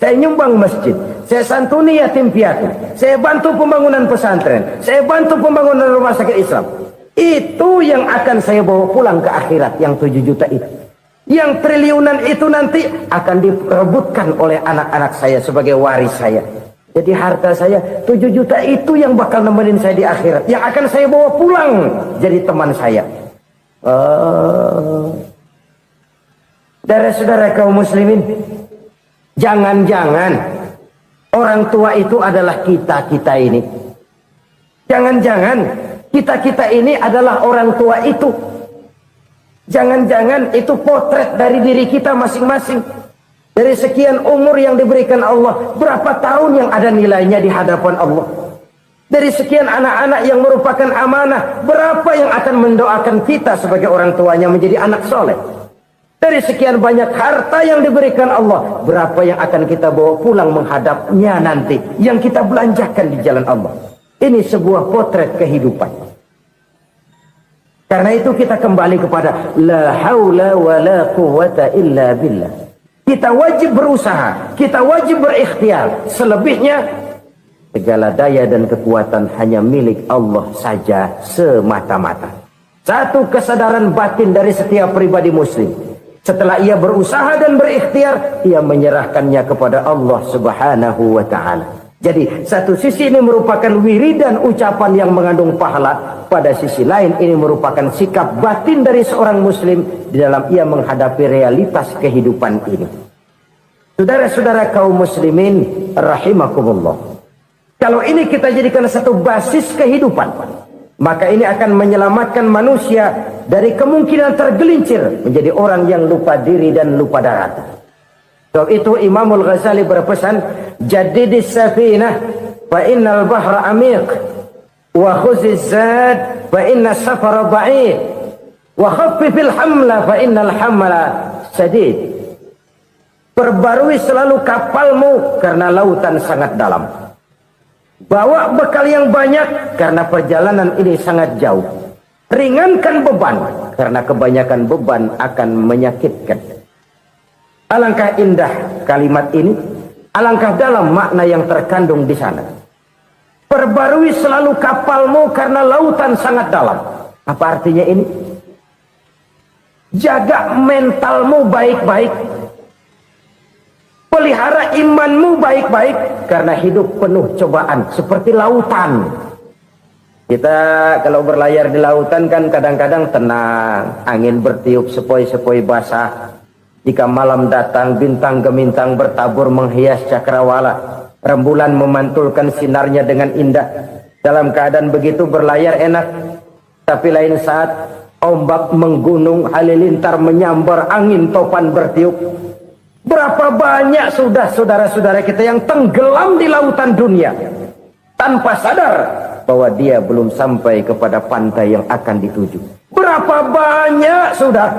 Saya nyumbang masjid, saya santuni yatim piatu, saya bantu pembangunan pesantren, saya bantu pembangunan rumah sakit Islam. Itu yang akan saya bawa pulang ke akhirat, yang 7 juta itu. Yang triliunan itu nanti akan diperebutkan oleh anak-anak saya sebagai waris saya. Jadi harta saya 7 juta itu yang bakal nemenin saya di akhirat. Yang akan saya bawa pulang jadi teman saya. Saudara-saudara kaum muslimin, jangan-jangan orang tua itu adalah kita-kita ini. Jangan-jangan kita-kita ini adalah orang tua itu. Jangan-jangan itu potret dari diri kita masing-masing. Dari sekian umur yang diberikan Allah, berapa tahun yang ada nilainya di hadapan Allah? Dari sekian anak-anak yang merupakan amanah, berapa yang akan mendoakan kita sebagai orang tuanya menjadi anak soleh? Dari sekian banyak harta yang diberikan Allah, berapa yang akan kita bawa pulang menghadapnya nanti, yang kita belanjakan di jalan Allah? Ini sebuah potret kehidupan. Karena itu kita kembali kepada la haula wa la quwwata illa billah. Kita wajib berusaha, kita wajib berikhtiar. Selebihnya, segala daya dan kekuatan hanya milik Allah saja semata-mata. Satu kesadaran batin dari setiap pribadi muslim. Setelah ia berusaha dan berikhtiar, ia menyerahkannya kepada Allah Subhanahu wa ta'ala. Jadi, satu sisi ini merupakan wiridan ucapan yang mengandung pahala. Pada sisi lain, ini merupakan sikap batin dari seorang muslim di dalam ia menghadapi realitas kehidupan ini. Saudara-saudara kaum muslimin rahimakumullah. Kalau ini kita jadikan satu basis kehidupan, maka ini akan menyelamatkan manusia dari kemungkinan tergelincir menjadi orang yang lupa diri dan lupa darat. Sebab itu Imamul Ghazali berpesan, jadidis safinah fa innal bahra amiq wa khuziz zad fa inna safara ba'id wa khaffifil hamla fa innal hamla sadid. Perbarui selalu kapalmu karena lautan sangat dalam. Bawa bekal yang banyak karena perjalanan ini sangat jauh. Ringankan beban, karena kebanyakan beban akan menyakitkan. Alangkah indah kalimat ini, alangkah dalam makna yang terkandung di sana. Perbarui selalu kapalmu karena lautan sangat dalam. Apa artinya ini? Jaga mentalmu baik-baik. Pelihara imanmu baik-baik, karena hidup penuh cobaan seperti lautan. Kita kalau berlayar di lautan kan kadang-kadang tenang, angin bertiup sepoi-sepoi basah. Jika malam datang, bintang gemintang bertabur menghias cakrawala. Rembulan memantulkan sinarnya dengan indah. Dalam keadaan begitu berlayar enak. Tapi lain saat ombak menggunung, halilintar menyambar, angin topan bertiup. Berapa banyak sudah saudara-saudara kita yang tenggelam di lautan dunia tanpa sadar bahwa dia belum sampai kepada pantai yang akan dituju. Berapa banyak sudah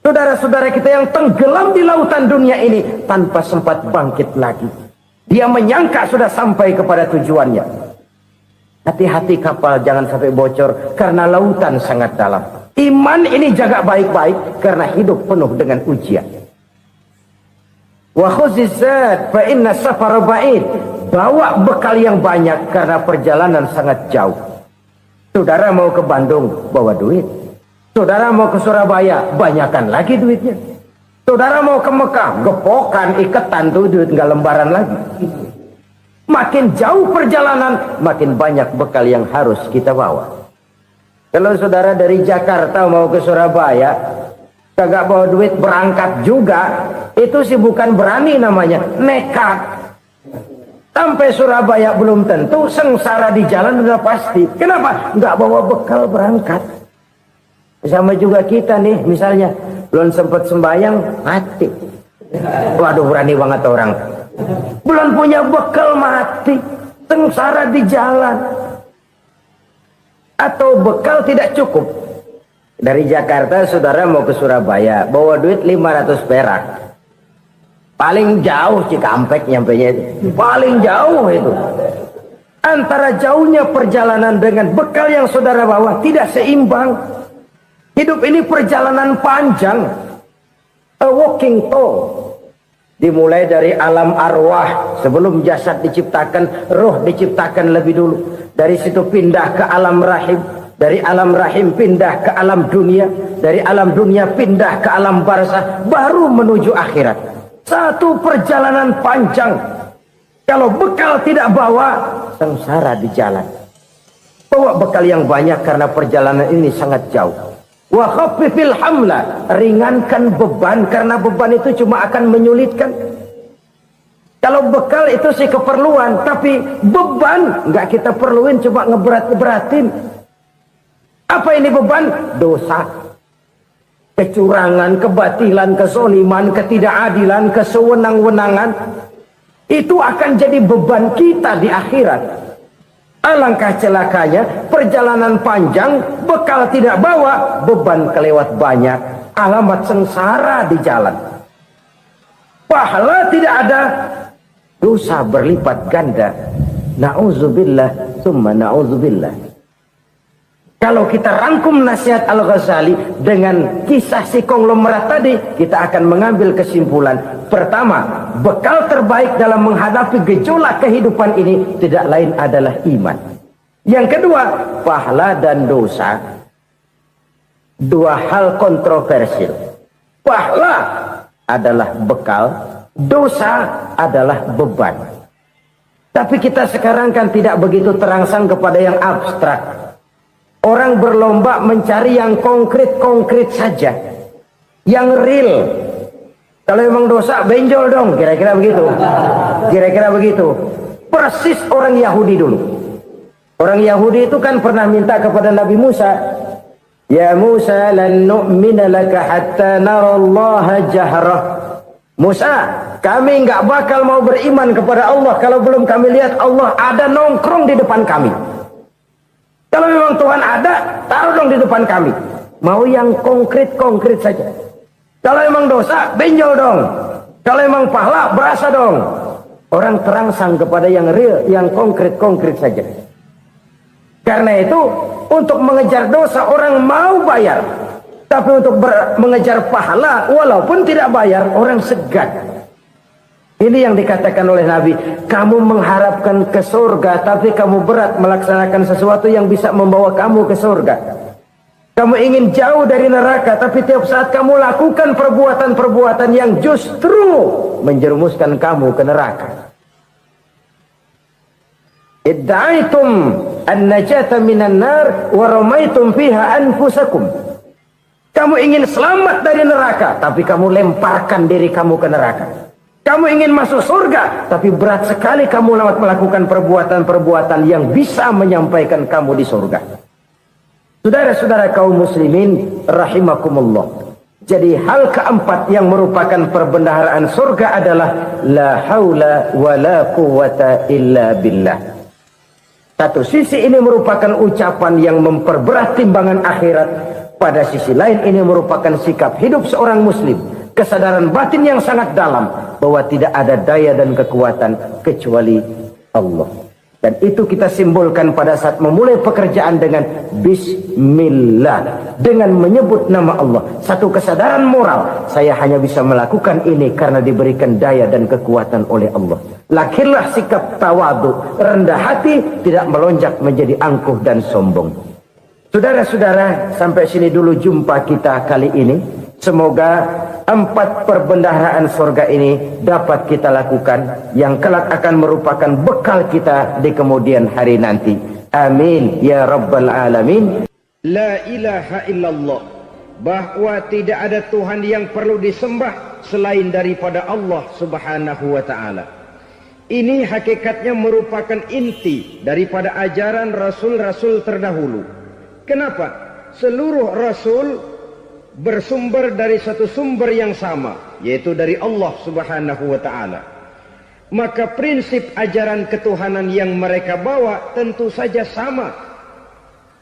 saudara-saudara kita yang tenggelam di lautan dunia ini tanpa sempat bangkit lagi. Dia menyangka sudah sampai kepada tujuannya. Hati-hati kapal jangan sampai bocor karena lautan sangat dalam. Iman ini jaga baik-baik karena hidup penuh dengan ujian. Wa khuzizat fa inna safar ba'id. Bawa bekal yang banyak karena perjalanan sangat jauh. Saudara mau ke Bandung, bawa duit. Saudara mau ke Surabaya, banyakan lagi duitnya. Saudara mau ke Mekah, gepokan, iketan tuh duit nggak lembaran lagi. Makin jauh perjalanan, makin banyak bekal yang harus kita bawa. Kalau saudara dari Jakarta mau ke Surabaya, kagak bawa duit berangkat juga, itu sih bukan berani namanya, nekat. Sampai Surabaya belum tentu, sengsara di jalan udah pasti. Kenapa? Nggak bawa bekal berangkat. Sama juga kita nih, misalnya belum sempat sembahyang, mati. Waduh, berani banget orang. Belum punya bekal, mati. Sengsara di jalan. Atau bekal tidak cukup. Dari Jakarta saudara mau ke Surabaya, bawa duit 500 perak. Paling jauh Cikampek nyampenya itu. Paling jauh itu. Antara jauhnya perjalanan dengan bekal yang saudara bawa tidak seimbang. Hidup ini perjalanan panjang. A walking tour. Dimulai dari alam arwah. Sebelum jasad diciptakan, roh diciptakan lebih dulu. Dari situ pindah ke alam rahim. Dari alam rahim pindah ke alam dunia. Dari alam dunia pindah ke alam barzah. Baru menuju akhirat. Satu perjalanan panjang. Kalau bekal tidak bawa, sengsara di jalan. Bawa bekal yang banyak karena perjalanan ini sangat jauh. Wa khaffifil hamla, ringankan beban karena beban itu cuma akan menyulitkan. Kalau bekal itu sih keperluan, tapi beban nggak kita perluin, cuma ngeberat-beratin. Apa ini beban? Dosa, kecurangan, kebatilan, kezoliman, ketidakadilan, kesewenang-wenangan. Itu akan jadi beban kita di akhirat. Alangkah celakanya, perjalanan panjang, bekal tidak bawa, beban kelewat banyak, alamat sengsara di jalan. Pahala tidak ada, dosa berlipat ganda. Na'udzubillah, summa na'udzubillah. Kalau kita rangkum nasihat Al-Ghazali dengan kisah si konglomerat tadi, kita akan mengambil kesimpulan. Pertama, bekal terbaik dalam menghadapi gejolak kehidupan ini tidak lain adalah iman. Yang kedua, pahala dan dosa. Dua hal kontroversial. Pahala adalah bekal, dosa adalah beban. Tapi kita sekarang kan tidak begitu terangsang kepada yang abstrak. Orang berlomba mencari yang konkret-konkret saja. Yang real. Kalau memang dosa, benjol dong. Kira-kira begitu. Kira-kira begitu. Persis orang Yahudi dulu. Orang Yahudi itu kan pernah minta kepada Nabi Musa. Ya Musa, lan nu'mina laka hatta narallaha jahrah. Musa, kami nggak bakal mau beriman kepada Allah kalau belum kami lihat Allah ada nongkrong di depan kami. Kalau memang Tuhan ada, taruh dong di depan kami. Mau yang konkret-konkret saja. Kalau memang dosa, benjol dong. Kalau memang pahala, berasa dong. Orang terangsang kepada yang real, yang konkret-konkret saja. Karena itu untuk mengejar dosa orang mau bayar. Tapi untuk mengejar pahala walaupun tidak bayar orang segan. Ini yang dikatakan oleh Nabi, kamu mengharapkan ke surga tapi kamu berat melaksanakan sesuatu yang bisa membawa kamu ke surga. Kamu ingin jauh dari neraka tapi tiap saat kamu lakukan perbuatan-perbuatan yang justru menjerumuskan kamu ke neraka. Idda'aitum an-najata minan nar wa ramaitum fiha anfusakum. Kamu ingin selamat dari neraka tapi kamu lemparkan diri kamu ke neraka. Kamu ingin masuk surga, tapi berat sekali kamu melakukan perbuatan-perbuatan yang bisa menyampaikan kamu di surga. Saudara-saudara kaum muslimin, rahimakumullah. Jadi hal keempat yang merupakan perbendaharaan surga adalah la haula wa la quwwata illa billah. Satu sisi ini merupakan ucapan yang memperberat timbangan akhirat. Pada sisi lain ini merupakan sikap hidup seorang muslim. Kesadaran batin yang sangat dalam bahwa tidak ada daya dan kekuatan kecuali Allah. Dan itu kita simbolkan pada saat memulai pekerjaan dengan Bismillah, dengan menyebut nama Allah. Satu kesadaran moral, saya hanya bisa melakukan ini karena diberikan daya dan kekuatan oleh Allah. Lahirlah sikap tawadu, rendah hati, tidak melonjak menjadi angkuh dan sombong. Saudara-saudara, sampai sini dulu jumpa kita kali ini. Semoga 4 perbendaharaan surga ini dapat kita lakukan, yang kelak akan merupakan bekal kita di kemudian hari nanti. Amin ya rabbal alamin. La ilaha illallah, bahwa tidak ada Tuhan yang perlu disembah selain daripada Allah subhanahu wa ta'ala. Ini hakikatnya merupakan inti daripada ajaran rasul-rasul terdahulu. Kenapa? Seluruh rasul bersumber dari satu sumber yang sama, yaitu dari Allah subhanahu wa ta'ala. Maka prinsip ajaran ketuhanan yang mereka bawa tentu saja sama.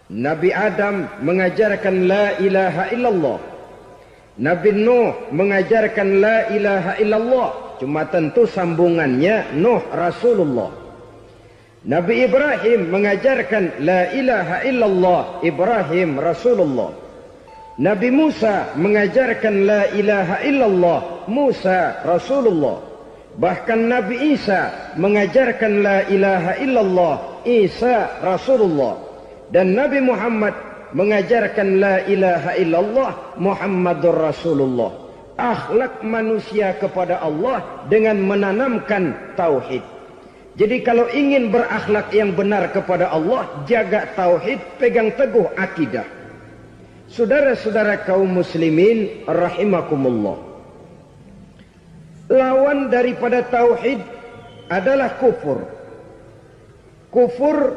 Nabi Adam mengajarkan la ilaha illallah. Nabi Nuh mengajarkan la ilaha illallah. Cuma tentu sambungannya Nuh Rasulullah. Nabi Ibrahim mengajarkan la ilaha illallah, Ibrahim Rasulullah. Nabi Musa mengajarkan la ilaha illallah, Musa Rasulullah. Bahkan Nabi Isa mengajarkan la ilaha illallah, Isa Rasulullah. Dan Nabi Muhammad mengajarkan la ilaha illallah, Muhammadur Rasulullah. Akhlak manusia kepada Allah dengan menanamkan tauhid. Jadi kalau ingin berakhlak yang benar kepada Allah, jaga tauhid, pegang teguh akidah. Saudara-saudara kaum muslimin rahimakumullah. Lawan daripada tauhid adalah kufur. Kufur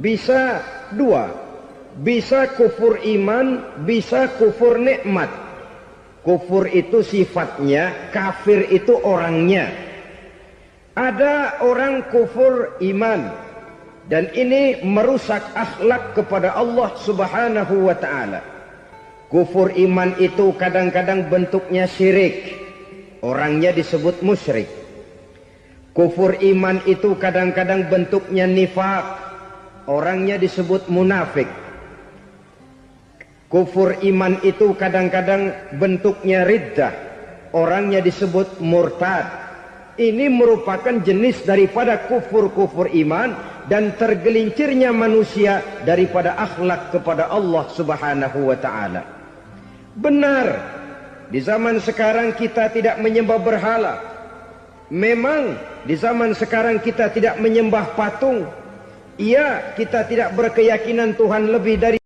bisa 2. Bisa kufur iman, bisa kufur nikmat. Kufur itu sifatnya, kafir itu orangnya. Ada orang kufur iman, dan ini merusak akhlak kepada Allah subhanahu wa ta'ala. Kufur iman itu kadang-kadang bentuknya syirik, orangnya disebut musyrik. Kufur iman itu kadang-kadang bentuknya nifaq, orangnya disebut munafik. Kufur iman itu kadang-kadang bentuknya riddah, orangnya disebut murtad. Ini merupakan jenis daripada kufur-kufur iman dan tergelincirnya manusia daripada akhlak kepada Allah subhanahu wa ta'ala. Benar, di zaman sekarang kita tidak menyembah berhala. Memang di zaman sekarang kita tidak menyembah patung. Iya, kita tidak berkeyakinan Tuhan lebih dari